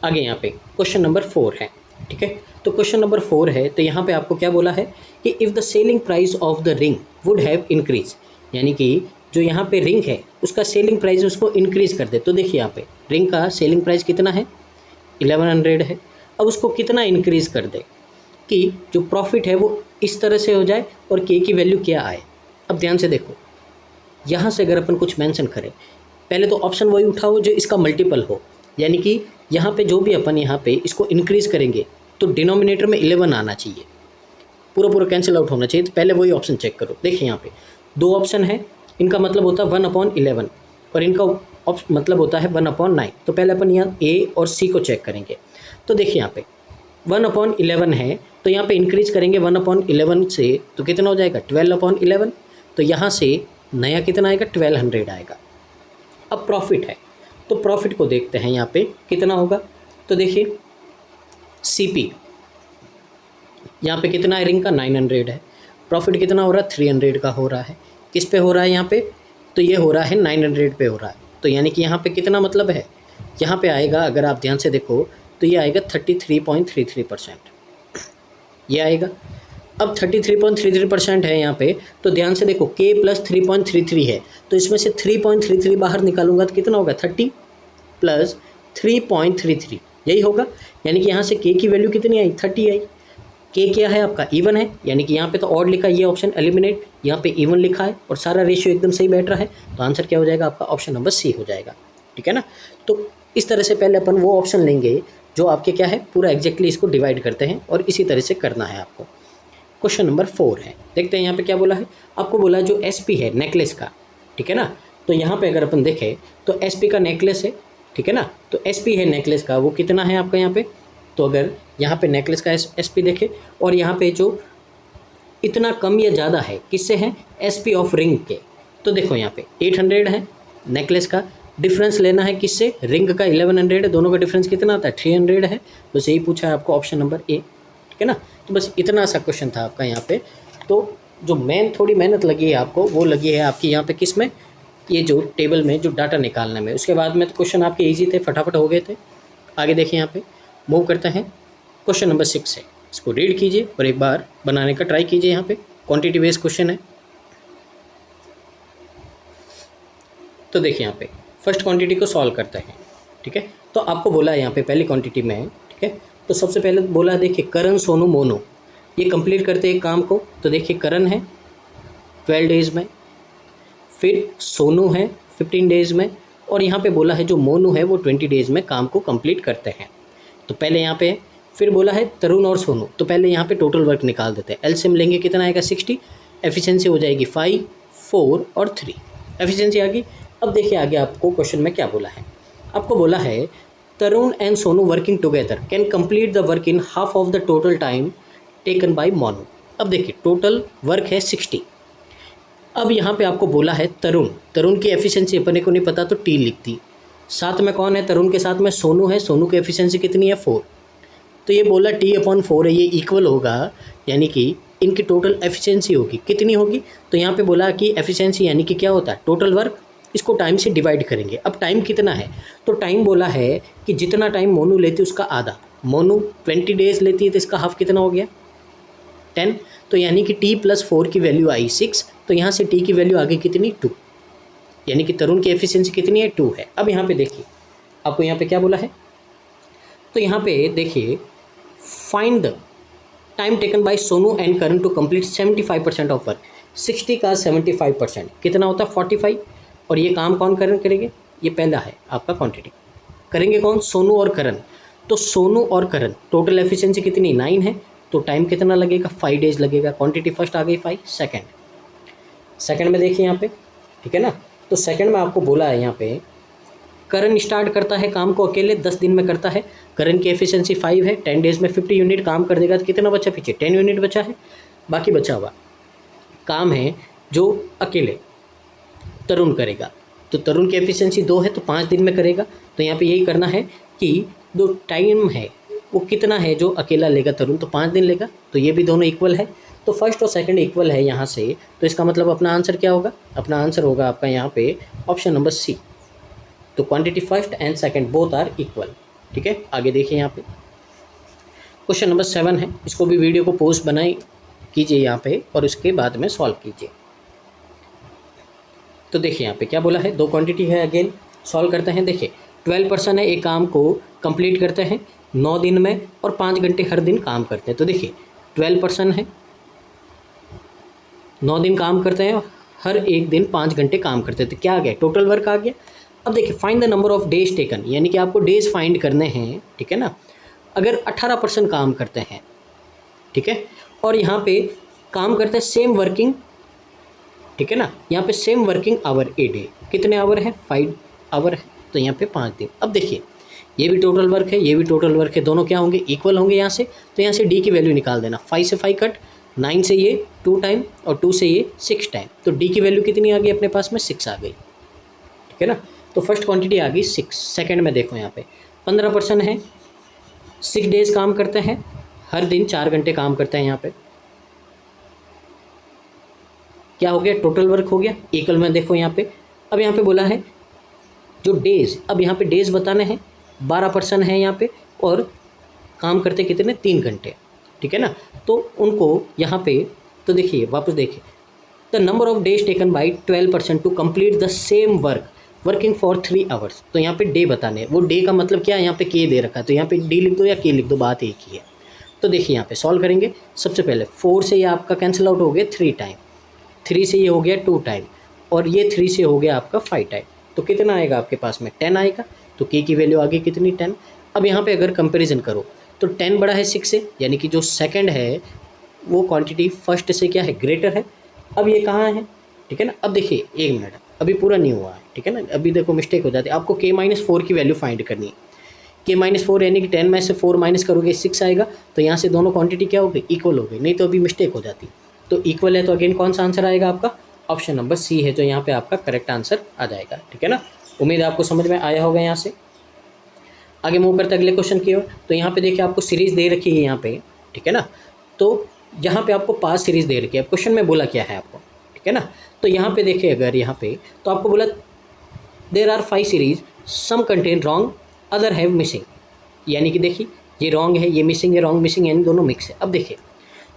आगे यहाँ पे क्वेश्चन नंबर 4 है, ठीक है। तो क्वेश्चन नंबर 4 है, तो यहाँ पे आपको क्या बोला है कि if the selling price of the ring would have increase, यानी कि जो यहाँ पे रिंग है उसका सेलिंग प्राइस उसको इंक्रीज़ कर दे। तो देखिए यहाँ पे रिंग का सेलिंग प्राइस कितना है, 1100 है। अब उसको कितना इंक्रीज़ कर दे कि जो प्रॉफिट है वो इस तरह से हो जाए और के की वैल्यू क्या आए। अब ध्यान से देखो, यहाँ से अगर अपन कुछ मेंशन करें, पहले तो ऑप्शन वही उठाओ जो इसका मल्टीपल हो, यानी कि यहाँ पे जो भी अपन यहाँ पे इसको इंक्रीज़ करेंगे तो डिनोमिनेटर में 11 आना चाहिए, पूरा कैंसिल आउट होना चाहिए। तो पहले वही ऑप्शन चेक करो। देखिए यहाँ पे दो ऑप्शन है, इनका मतलब होता है 1/11 और इनका मतलब होता है 1/9। तो पहले अपन यहाँ ए और सी को चेक करेंगे। तो देखिए यहाँ पे 1/11 है, तो यहाँ पे इंक्रीज करेंगे 1/11 से, तो कितना हो जाएगा 12/11। तो यहाँ से नया कितना आएगा, 1200 आएगा। अब प्रॉफिट है, तो प्रॉफिट को देखते हैं यहाँ पे कितना होगा। तो देखिए CP यहाँ पे कितना है, रिंग का 900 है। प्रॉफिट कितना हो रहा है, 300 का हो रहा है। किस पे हो रहा है यहाँ पे, तो ये हो रहा है 900 पे हो रहा है। तो यानी कि यहाँ पे कितना मतलब है, यहाँ पे आएगा, अगर आप ध्यान से देखो तो ये आएगा 33.33%, ये आएगा। अब 33.33% है यहाँ पे, तो ध्यान से देखो K + 3.33 है, तो इसमें से 3.33 बाहर निकालूंगा तो कितना होगा, 30 + 3.33, यही होगा। यानी कि यहाँ से K की वैल्यू कितनी आई, 30 आई। K क्या है आपका, इवन है, यानी कि यहाँ पे तो ऑड लिखा है, ये ऑप्शन एलिमिनेट, यहाँ पे इवन लिखा है और सारा रेशियो एकदम सही बैठ रहा है, तो आंसर क्या हो जाएगा आपका, ऑप्शन नंबर C हो जाएगा। ठीक है ना। तो इस तरह से पहले अपन वो ऑप्शन लेंगे जो आपके क्या है, पूरा एग्जैक्टली इसको डिवाइड करते हैं और इसी तरह से करना है आपको। क्वेश्चन नंबर 4 है, देखते हैं यहाँ पे क्या बोला है। आपको बोला जो SP है नेकलेस का, ठीक है ना। तो यहाँ पे अगर अपन देखें तो SP का नेकलेस है, ठीक है ना। तो SP है नेकलेस का, वो कितना है आपका यहाँ पे, तो अगर यहाँ पे नेकलेस का SP देखें और यहाँ पे जो इतना कम या ज़्यादा है किससे है, SP ऑफ रिंग के, तो देखो यहाँ पे 800 है नेकलेस का, डिफरेंस लेना है किससे, रिंग का 1100 है, दोनों का डिफरेंस कितना आता है, 300 है। बस यही पूछा है आपको, ऑप्शन नंबर A, ठीक है ना। तो बस इतना सा क्वेश्चन था आपका यहाँ पे। तो जो थोड़ी मेहनत लगी है आपको, वो लगी है आपकी यहाँ पे किस में, ये जो टेबल में जो डाटा निकालने में। उसके बाद में तो क्वेश्चन आपके ईजी थे, फटाफट हो गए थे। आगे देखिए यहाँ पे मूव करते हैं, क्वेश्चन नंबर 6 है, इसको रीड कीजिए और एक बार बनाने का ट्राई कीजिए। यहाँ पे क्वांटिटी बेस्ड क्वेश्चन है। तो देखिए यहाँ पे फर्स्ट क्वांटिटी को सॉल्व करते हैं, ठीक है। तो आपको बोला है यहाँ पे पहली क्वांटिटी में, ठीक है। तो सबसे पहले बोला है, देखिए करण सोनू मोनू, ये कंप्लीट करते हैं काम को। तो देखिए करण है 12 डेज़ में, फिर सोनू है 15 डेज़ में, और यहाँ पे बोला है जो मोनू है वो 20 डेज़ में काम को कंप्लीट करते हैं। तो पहले यहाँ पे फिर बोला है तरुण और सोनू, तो पहले यहाँ पे टोटल वर्क निकाल देते हैं। एलसीएम लेंगे, कितना आएगा 60, एफिशिएंसी हो जाएगी 5, 4 और 3, एफिशिएंसी आ गई। अब देखिए आगे आपको क्वेश्चन में क्या बोला है। आपको बोला है Tarun and Sonu working together can complete the work in half of the total time taken by Monu. अब देखिए टोटल वर्क है 60। अब यहाँ पे आपको बोला है तरुण की एफिशिएंसी अपने को नहीं पता तो T लिखती, साथ में कौन है, तरुण के साथ में सोनू है, सोनू की एफिशिएंसी कितनी है 4। तो ये बोला T/4 है, ये इक्वल होगा, यानी कि इनकी टोटल एफिशिएंसी होगी, कितनी होगी। तो यहाँ पे बोला कि एफिशिएंसी यानी कि क्या होता है, टोटल वर्क, इसको टाइम से डिवाइड करेंगे। अब टाइम कितना है, तो टाइम बोला है कि जितना टाइम मोनू लेती है उसका आधा, मोनू 20 डेज़ लेती है तो इसका हाफ कितना हो गया 10। तो यानी कि T+4 की वैल्यू आई 6, तो यहाँ से T की वैल्यू आ गई कितनी 2, यानी कि तरुण की एफिशिएंसी कितनी है 2 है। अब यहाँ पे देखिए आपको यहाँ पे क्या बोला है, तो यहाँ पे देखिए find the time taken by Sonu and Karan to complete 75% of work. 60 का 75% कितना होता है 45, और ये काम कौन करेंगे, ये पहला है आपका क्वांटिटी, करेंगे कौन, सोनू और करण। तो सोनू और करण टोटल एफिशिएंसी कितनी 9 है, तो टाइम कितना लगेगा 5 डेज़ लगेगा। क्वांटिटी फर्स्ट आ गई 5, सेकंड में देखिए यहाँ पे, ठीक है ना। तो सेकंड में आपको बोला है यहाँ पे करण स्टार्ट करता है काम को अकेले 10 दिन में करता है, करण की एफिशिएंसी 5 है, 10 डेज़ में 50 यूनिट काम कर देगा, तो कितना बचा पीछे 10 यूनिट बचा है। बाकी बचा हुआ काम है जो अकेले तरुण करेगा, तो तरुण की एफिशिएंसी 2 है तो 5 दिन में करेगा। तो यहाँ पे यही करना है कि जो टाइम है वो कितना है जो अकेला लेगा तरुण, तो 5 दिन लेगा, तो ये भी दोनों इक्वल है। तो फर्स्ट और सेकंड इक्वल है यहाँ से, तो इसका मतलब अपना आंसर क्या होगा, अपना आंसर होगा आपका यहाँ पे ऑप्शन नंबर C। तो quantity first and second both are equal, ठीक है। आगे देखिए यहाँ पे क्वेश्चन नंबर 7 है, इसको भी वीडियो को पोस्ट बनाई कीजिए यहाँ पे और उसके बाद में सॉल्व कीजिए। तो देखिए यहाँ पे क्या बोला है, 2 क्वांटिटी है, अगेन सॉल्व करते हैं। देखिए 12 पर्सन है, एक काम को कंप्लीट करते हैं 9 दिन में और 5 घंटे हर दिन काम करते हैं। तो देखिए 12 पर्सन है, 9 दिन काम करते हैं, हर एक दिन 5 घंटे काम करते हैं, तो क्या आ गया, टोटल वर्क आ गया। अब देखिए find the number of days taken, यानी कि आपको डेज फाइंड करने हैं, ठीक है ना। अगर 18% काम करते हैं, ठीक है, और यहाँ पे काम करते हैं सेम वर्किंग, ठीक है ना, यहाँ पे same working hour a day, कितने आवर है 5 आवर है, तो यहाँ पे 5 दिन। अब देखिए ये भी टोटल वर्क है, ये भी टोटल वर्क है, दोनों क्या होंगे, इक्वल होंगे यहाँ से। तो यहाँ से डी की वैल्यू निकाल देना, 5 से 5 कट, 9 से ये 2 टाइम और 2 से ये 6 टाइम, तो डी की वैल्यू कितनी आ गई अपने पास में 6 आ गई, ठीक है ना। तो फर्स्ट क्वांटिटी आ गई 6। सेकंड में देखो यहाँ पे 15% है, 6 डेज काम करते हैं, हर दिन 4 घंटे काम करते हैं। यहाँ पे क्या हो गया, टोटल वर्क हो गया इक्वल में। देखो यहाँ पे, अब यहाँ पे बोला है जो डेज, अब यहाँ पे डेज बताने हैं, 12 पर्सन है यहाँ पे और काम करते कितने, 3 घंटे, ठीक है ना। तो उनको यहाँ पे, तो देखिए वापस देखिए, the number of days taken by 12% to complete the same work working for 3 hours. तो यहाँ पे डे बताने हैं, वो डे का मतलब क्या है, यहाँ पे के दे रखा है, तो यहाँ पे डी लिख दो या के लिख दो, बात एक ही है। तो देखिए यहाँ पे सॉल्व करेंगे। सबसे पहले 4 से ये आपका कैंसिल आउट हो गया 3 टाइम, 3 से ये हो गया 2 टाइम, और ये 3 से हो गया आपका 5 टाइम। तो कितना आएगा आपके पास में, 10 आएगा। तो के की वैल्यू आ गई कितनी, 10। अब यहाँ पे अगर कंपैरिजन करो तो 10 बड़ा है 6 से, यानी कि जो सेकंड है वो क्वांटिटी फर्स्ट से क्या है, ग्रेटर है। अब ये कहाँ है, ठीक है ना। अब देखिए 1 मिनट, अभी पूरा नहीं हुआ है, ठीक है ना। अभी देखो मिस्टेक हो जाती है, आपको k-4 की वैल्यू फाइंड करनी है। k-4 यानी कि 10 में से 4 माइनस करोगे 6 आएगा, तो यहाँ से दोनों क्वांटिटी क्या हो गई, इक्वल हो गई, नहीं तो अभी मिस्टेक हो जाती। तो इक्वल है तो अगेन कौन सा आंसर आएगा आपका, ऑप्शन नंबर सी है जो यहाँ पे आपका करेक्ट आंसर आ जाएगा, ठीक है ना। उम्मीद है आपको समझ में आया होगा। यहाँ से आगे मूव करते अगले क्वेश्चन की ओर। तो यहाँ पे देखिए आपको सीरीज दे रखी है यहाँ पे, ठीक है ना। तो यहाँ पे आपको पास सीरीज दे रखी है। अब क्वेश्चन में बोला क्या है आपको, ठीक है ना। तो यहाँ पे देखिए, अगर यहाँ पे तो आपको बोला there are 5 series, some contain wrong, other have missing, यानी कि देखिए ये रॉन्ग है, ये मिसिंग है, रॉन्ग मिसिंग, यानी दोनों मिक्स है। अब देखिए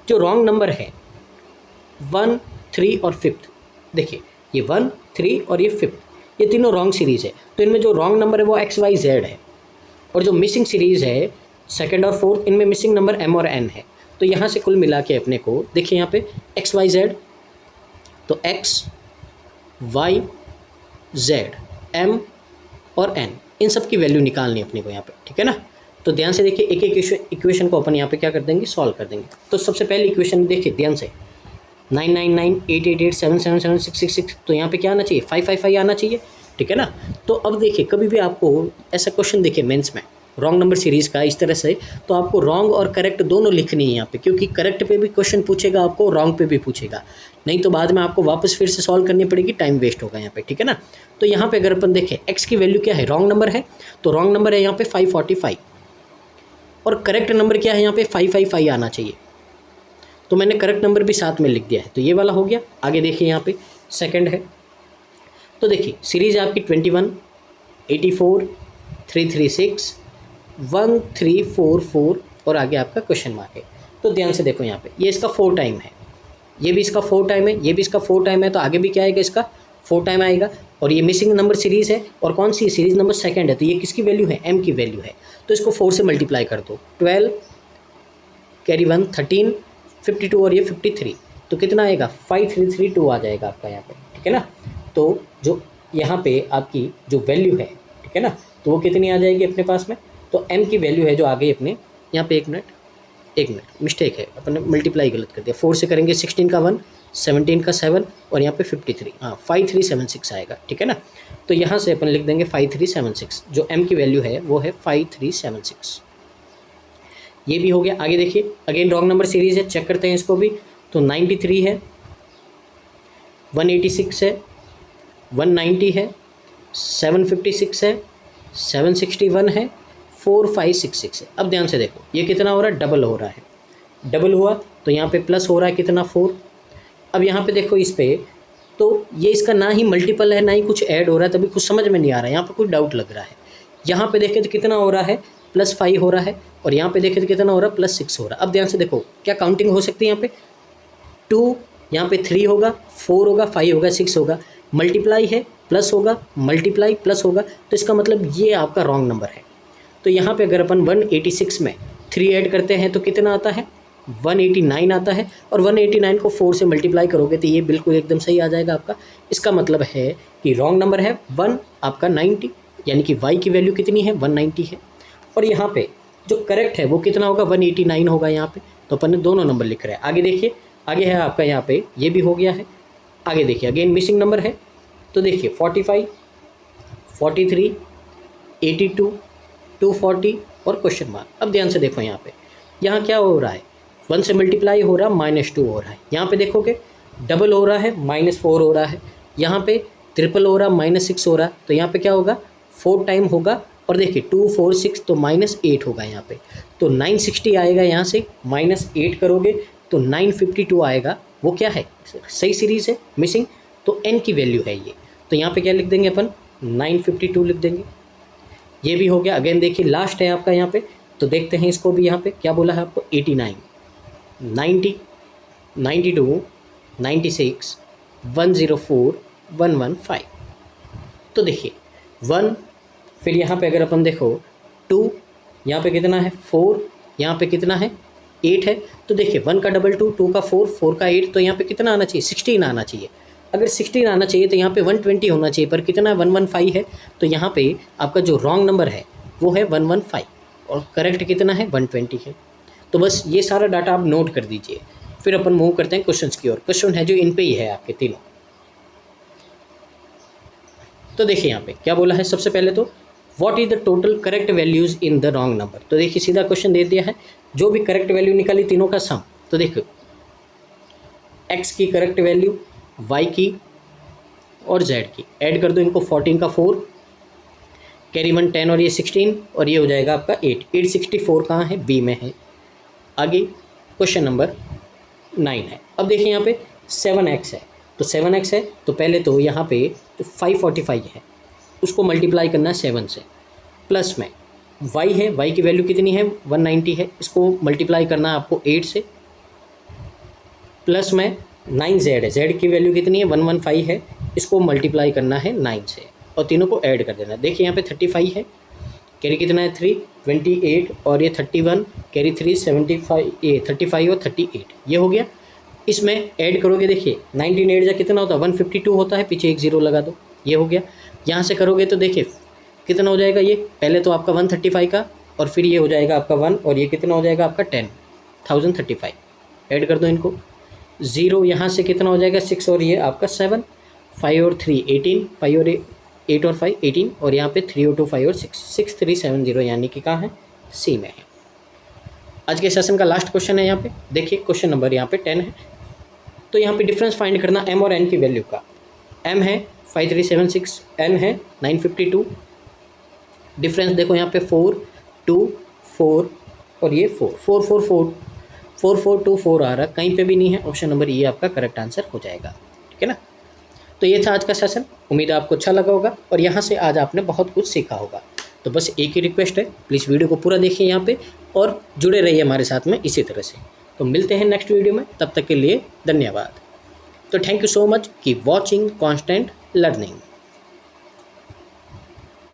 जो रॉन्ग नंबर है 1, 3 और 5, देखिए ये 1, 3 और ये 5, ये तीनों रॉन्ग सीरीज़ है। तो इनमें जो रॉन्ग नंबर है वो XYZ है, और जो मिसिंग सीरीज़ है सेकंड और फोर्थ, इनमें मिसिंग नंबर M और N है। तो यहाँ से कुल मिला के अपने को देखिए यहाँ पे XYZ, तो X, Y, Z, M और N, इन सब की वैल्यू निकालनी है अपने को यहाँ पे, ठीक है ना। तो ध्यान से देखिए, एक एक इक्वेशन को अपन यहाँ पे क्या कर देंगे, सॉल्व कर देंगे। तो सबसे पहले इक्वेशन देखिए ध्यान से, 999 888 777 666, तो यहाँ पे क्या आना चाहिए, 555 आना चाहिए, ठीक है ना। तो अब देखिए कभी भी आपको ऐसा क्वेश्चन देखिए मेंस में रॉन्ग नंबर सीरीज़ का इस तरह से, तो आपको रॉन्ग और करेक्ट दोनों लिखनी है यहाँ पे, क्योंकि करेक्ट पे भी क्वेश्चन पूछेगा आपको, रॉन्ग पे भी पूछेगा, नहीं तो बाद में आपको वापस फिर से सॉल्व करनी पड़ेगी, टाइम वेस्ट होगा यहाँ पे, ठीक है ना। तो यहाँ पे अगर अपन देखें एक्स की वैल्यू क्या है, रॉन्ग नंबर है, तो रॉन्ग नंबर है यहाँ पे 545, और करेक्ट नंबर क्या है यहाँ पे 555 आना चाहिए। तो मैंने करेक्ट नंबर भी साथ में लिख दिया है, तो ये वाला हो गया। आगे देखिए यहाँ पे सेकंड है, तो देखिए सीरीज आपकी 21, 84, 336, 1344 और आगे आपका क्वेश्चन मार्क है। तो ध्यान से देखो यहाँ पे, ये इसका 4 टाइम है, ये भी इसका 4 टाइम है, ये भी इसका 4 टाइम है, तो आगे भी क्या आएगा, इसका 4 टाइम आएगा। और ये मिसिंग नंबर सीरीज़ है, और कौन सी सीरीज नंबर सेकंड है, तो ये किसकी वैल्यू है, M की वैल्यू है। तो इसको 4 से मल्टीप्लाई कर दो, 12 कैरी 1 13 52 और ये 53, तो कितना आएगा 5332 आ जाएगा आपका यहाँ पे, ठीक है ना। तो जो यहाँ पे आपकी जो वैल्यू है, ठीक है ना, तो वो कितनी आ जाएगी अपने पास में, तो M की वैल्यू है जो आ गई अपने यहाँ पे, एक मिनट मिस्टेक है, अपन ने मल्टीप्लाई गलत कर दिया। 4 से करेंगे 16 का 1, 17 का 7 और यहाँ पे 53, हाँ 5376 आएगा, ठीक है ना। तो यहाँ से अपन लिख देंगे 5376, जो M की वैल्यू है वो है 5376। ये भी हो गया। आगे देखिए अगेन रॉन्ग नंबर सीरीज़ है, चेक करते हैं इसको भी। तो 93 है, 186 है, 190 है, 756 है, 761 है, 4566 है। अब ध्यान से देखो ये कितना हो रहा है, डबल हो रहा है, डबल हुआ तो यहाँ पे प्लस हो रहा है कितना, 4। अब यहाँ पे देखो इस पे, तो ये इसका ना ही मल्टीपल है ना ही कुछ ऐड हो रहा है, तभी कुछ समझ में नहीं आ रहा है, यहाँ पे कुछ डाउट लग रहा है। यहाँ पे देखें तो कितना हो रहा है, +5 हो रहा है, और यहाँ पे देखें तो कितना हो रहा है, +6 हो रहा है। अब ध्यान से देखो क्या काउंटिंग हो सकती है, यहाँ पे 2, यहाँ पे 3 होगा, 4 होगा, 5 होगा, 6 होगा, मल्टीप्लाई है, प्लस होगा, मल्टीप्लाई प्लस होगा, तो इसका मतलब ये आपका रॉन्ग नंबर है। तो यहाँ पे अगर अपन 186 में 3 ऐड करते हैं तो कितना आता है, 189 आता है, और 189 को 4 से मल्टीप्लाई करोगे तो ये बिल्कुल एकदम सही आ जाएगा आपका। इसका मतलब है कि रॉन्ग नंबर है 1 आपका 90, यानी कि y की वैल्यू कितनी है, 190 है, और यहाँ पे जो करेक्ट है वो कितना होगा, 189 होगा यहाँ पे। तो अपन ने दोनों नंबर लिख रहे हैं। आगे देखिए, आगे है आपका यहाँ पे, ये भी हो गया है। आगे देखिए अगेन मिसिंग नंबर है, तो देखिए 45, 43, 82, 240 और क्वेश्चन मार्क। अब ध्यान से देखो यहाँ क्या हो रहा है, 1 से मल्टीप्लाई हो रहा है, -2 हो रहा है। यहाँ पे देखोगे डबल हो रहा है, -4 हो रहा है। यहाँ पे ट्रिपल हो रहा है, -6 हो रहा है। तो यहाँ पे क्या होगा, 4 टाइम होगा और देखिए 2 4 6 तो -8 होगा यहाँ पे, तो 960 आएगा यहाँ से, -8 करोगे तो 952 आएगा। वो क्या है, सही सीरीज़ है, मिसिंग, तो n की वैल्यू है ये। तो यहाँ पे क्या लिख देंगे अपन, 952 लिख देंगे। ये भी हो गया। अगेन देखिए लास्ट है आपका यहाँ पे, तो देखते हैं इसको भी। यहाँ पे क्या बोला है आपको, 89, 90, 92, 96, 104, 115। तो देखिए 1, फिर यहाँ पे अगर अपन देखो 2, यहाँ पे कितना है 4, यहाँ पे कितना है 8 है। तो देखिए 1 का डबल 2, 2 का 4, 4 का 8, तो यहाँ पे कितना आना चाहिए, 16 आना चाहिए। अगर 16 आना चाहिए तो यहाँ पे 120 होना चाहिए, पर कितना 115 है। तो यहाँ पे आपका जो रॉन्ग नंबर है वो है 115 और करेक्ट कितना है 120 है। तो बस ये सारा डाटा आप नोट कर दीजिए। फिर अपन मूव करते हैं क्वेश्चंस की ओर। क्वेश्चन है जो इन पे ही है आपके तीनों। तो देखिए यहाँ पे क्या बोला है, सबसे पहले तो what is the total correct values in the wrong number. तो देखिए सीधा क्वेश्चन दे दिया है, जो भी करेक्ट वैल्यू निकाली तीनों का सम। तो देखो x की करेक्ट वैल्यू, y की और z की, ऐड कर दो इनको, 14 का 4, कैरी 1 10 और ये 16, और ये हो जाएगा आपका 8। 864 कहाँ है, बी में है। आगे क्वेश्चन नंबर 9 है। अब देखिए यहाँ पे 7x है, तो 7x है तो पहले तो यहाँ पे तो 545 है, उसको मल्टीप्लाई करना है 7 से। प्लस में y है, y की वैल्यू कितनी है 190 है, इसको मल्टीप्लाई करना है आपको 8 से। प्लस में 9z है, z की वैल्यू कितनी है 115 है, इसको मल्टीप्लाई करना है 9 से और तीनों को ऐड कर देना। देखिए यहाँ पे 35 है, कैरी कितना है 3, 28 और ये 31, कैरी 3 75, ये 35 और 38, ये हो गया। इसमें ऐड करोगे, देखिए 19 ऐड जा कितना होता है 152 होता है, पीछे एक ज़ीरो लगा दो, ये हो गया। यहाँ से करोगे तो देखिए कितना हो जाएगा, ये पहले तो आपका 135 का और फिर ये हो जाएगा आपका 1 और ये कितना हो जाएगा आपका 10,035। ऐड कर दो इनको, ज़ीरो यहाँ से कितना हो जाएगा 6 और ये आपका 7, 5 और 3 18, 5 और 8 और 5 18 और यहाँ पे 3 और 2 5 और 6 6370, यानी कि कहाँ है, सी में है। आज के सेशन का लास्ट क्वेश्चन है यहाँ पे। देखिए क्वेश्चन नंबर यहाँ पे 10 है। तो यहाँ पे डिफरेंस फाइंड करना m और n की वैल्यू का। m है 5376, n है 952। डिफरेंस देखो यहाँ पे 4 2 4 और ये 4 4 4 4 4 4 2 4 आ रहा, कहीं पे भी नहीं है। ऑप्शन नंबर ये आपका करेक्ट आंसर हो जाएगा, ठीक है ना। तो ये था आज का सेशन, उम्मीद है आपको अच्छा लगा होगा और यहाँ से आज आपने बहुत कुछ सीखा होगा। तो बस एक ही रिक्वेस्ट है, प्लीज़ वीडियो को पूरा देखिए यहाँ पे और जुड़े रहिए हमारे साथ में इसी तरह से। तो मिलते हैं नेक्स्ट वीडियो में, तब तक के लिए धन्यवाद। तो thank you so much, keep watching, constant learning.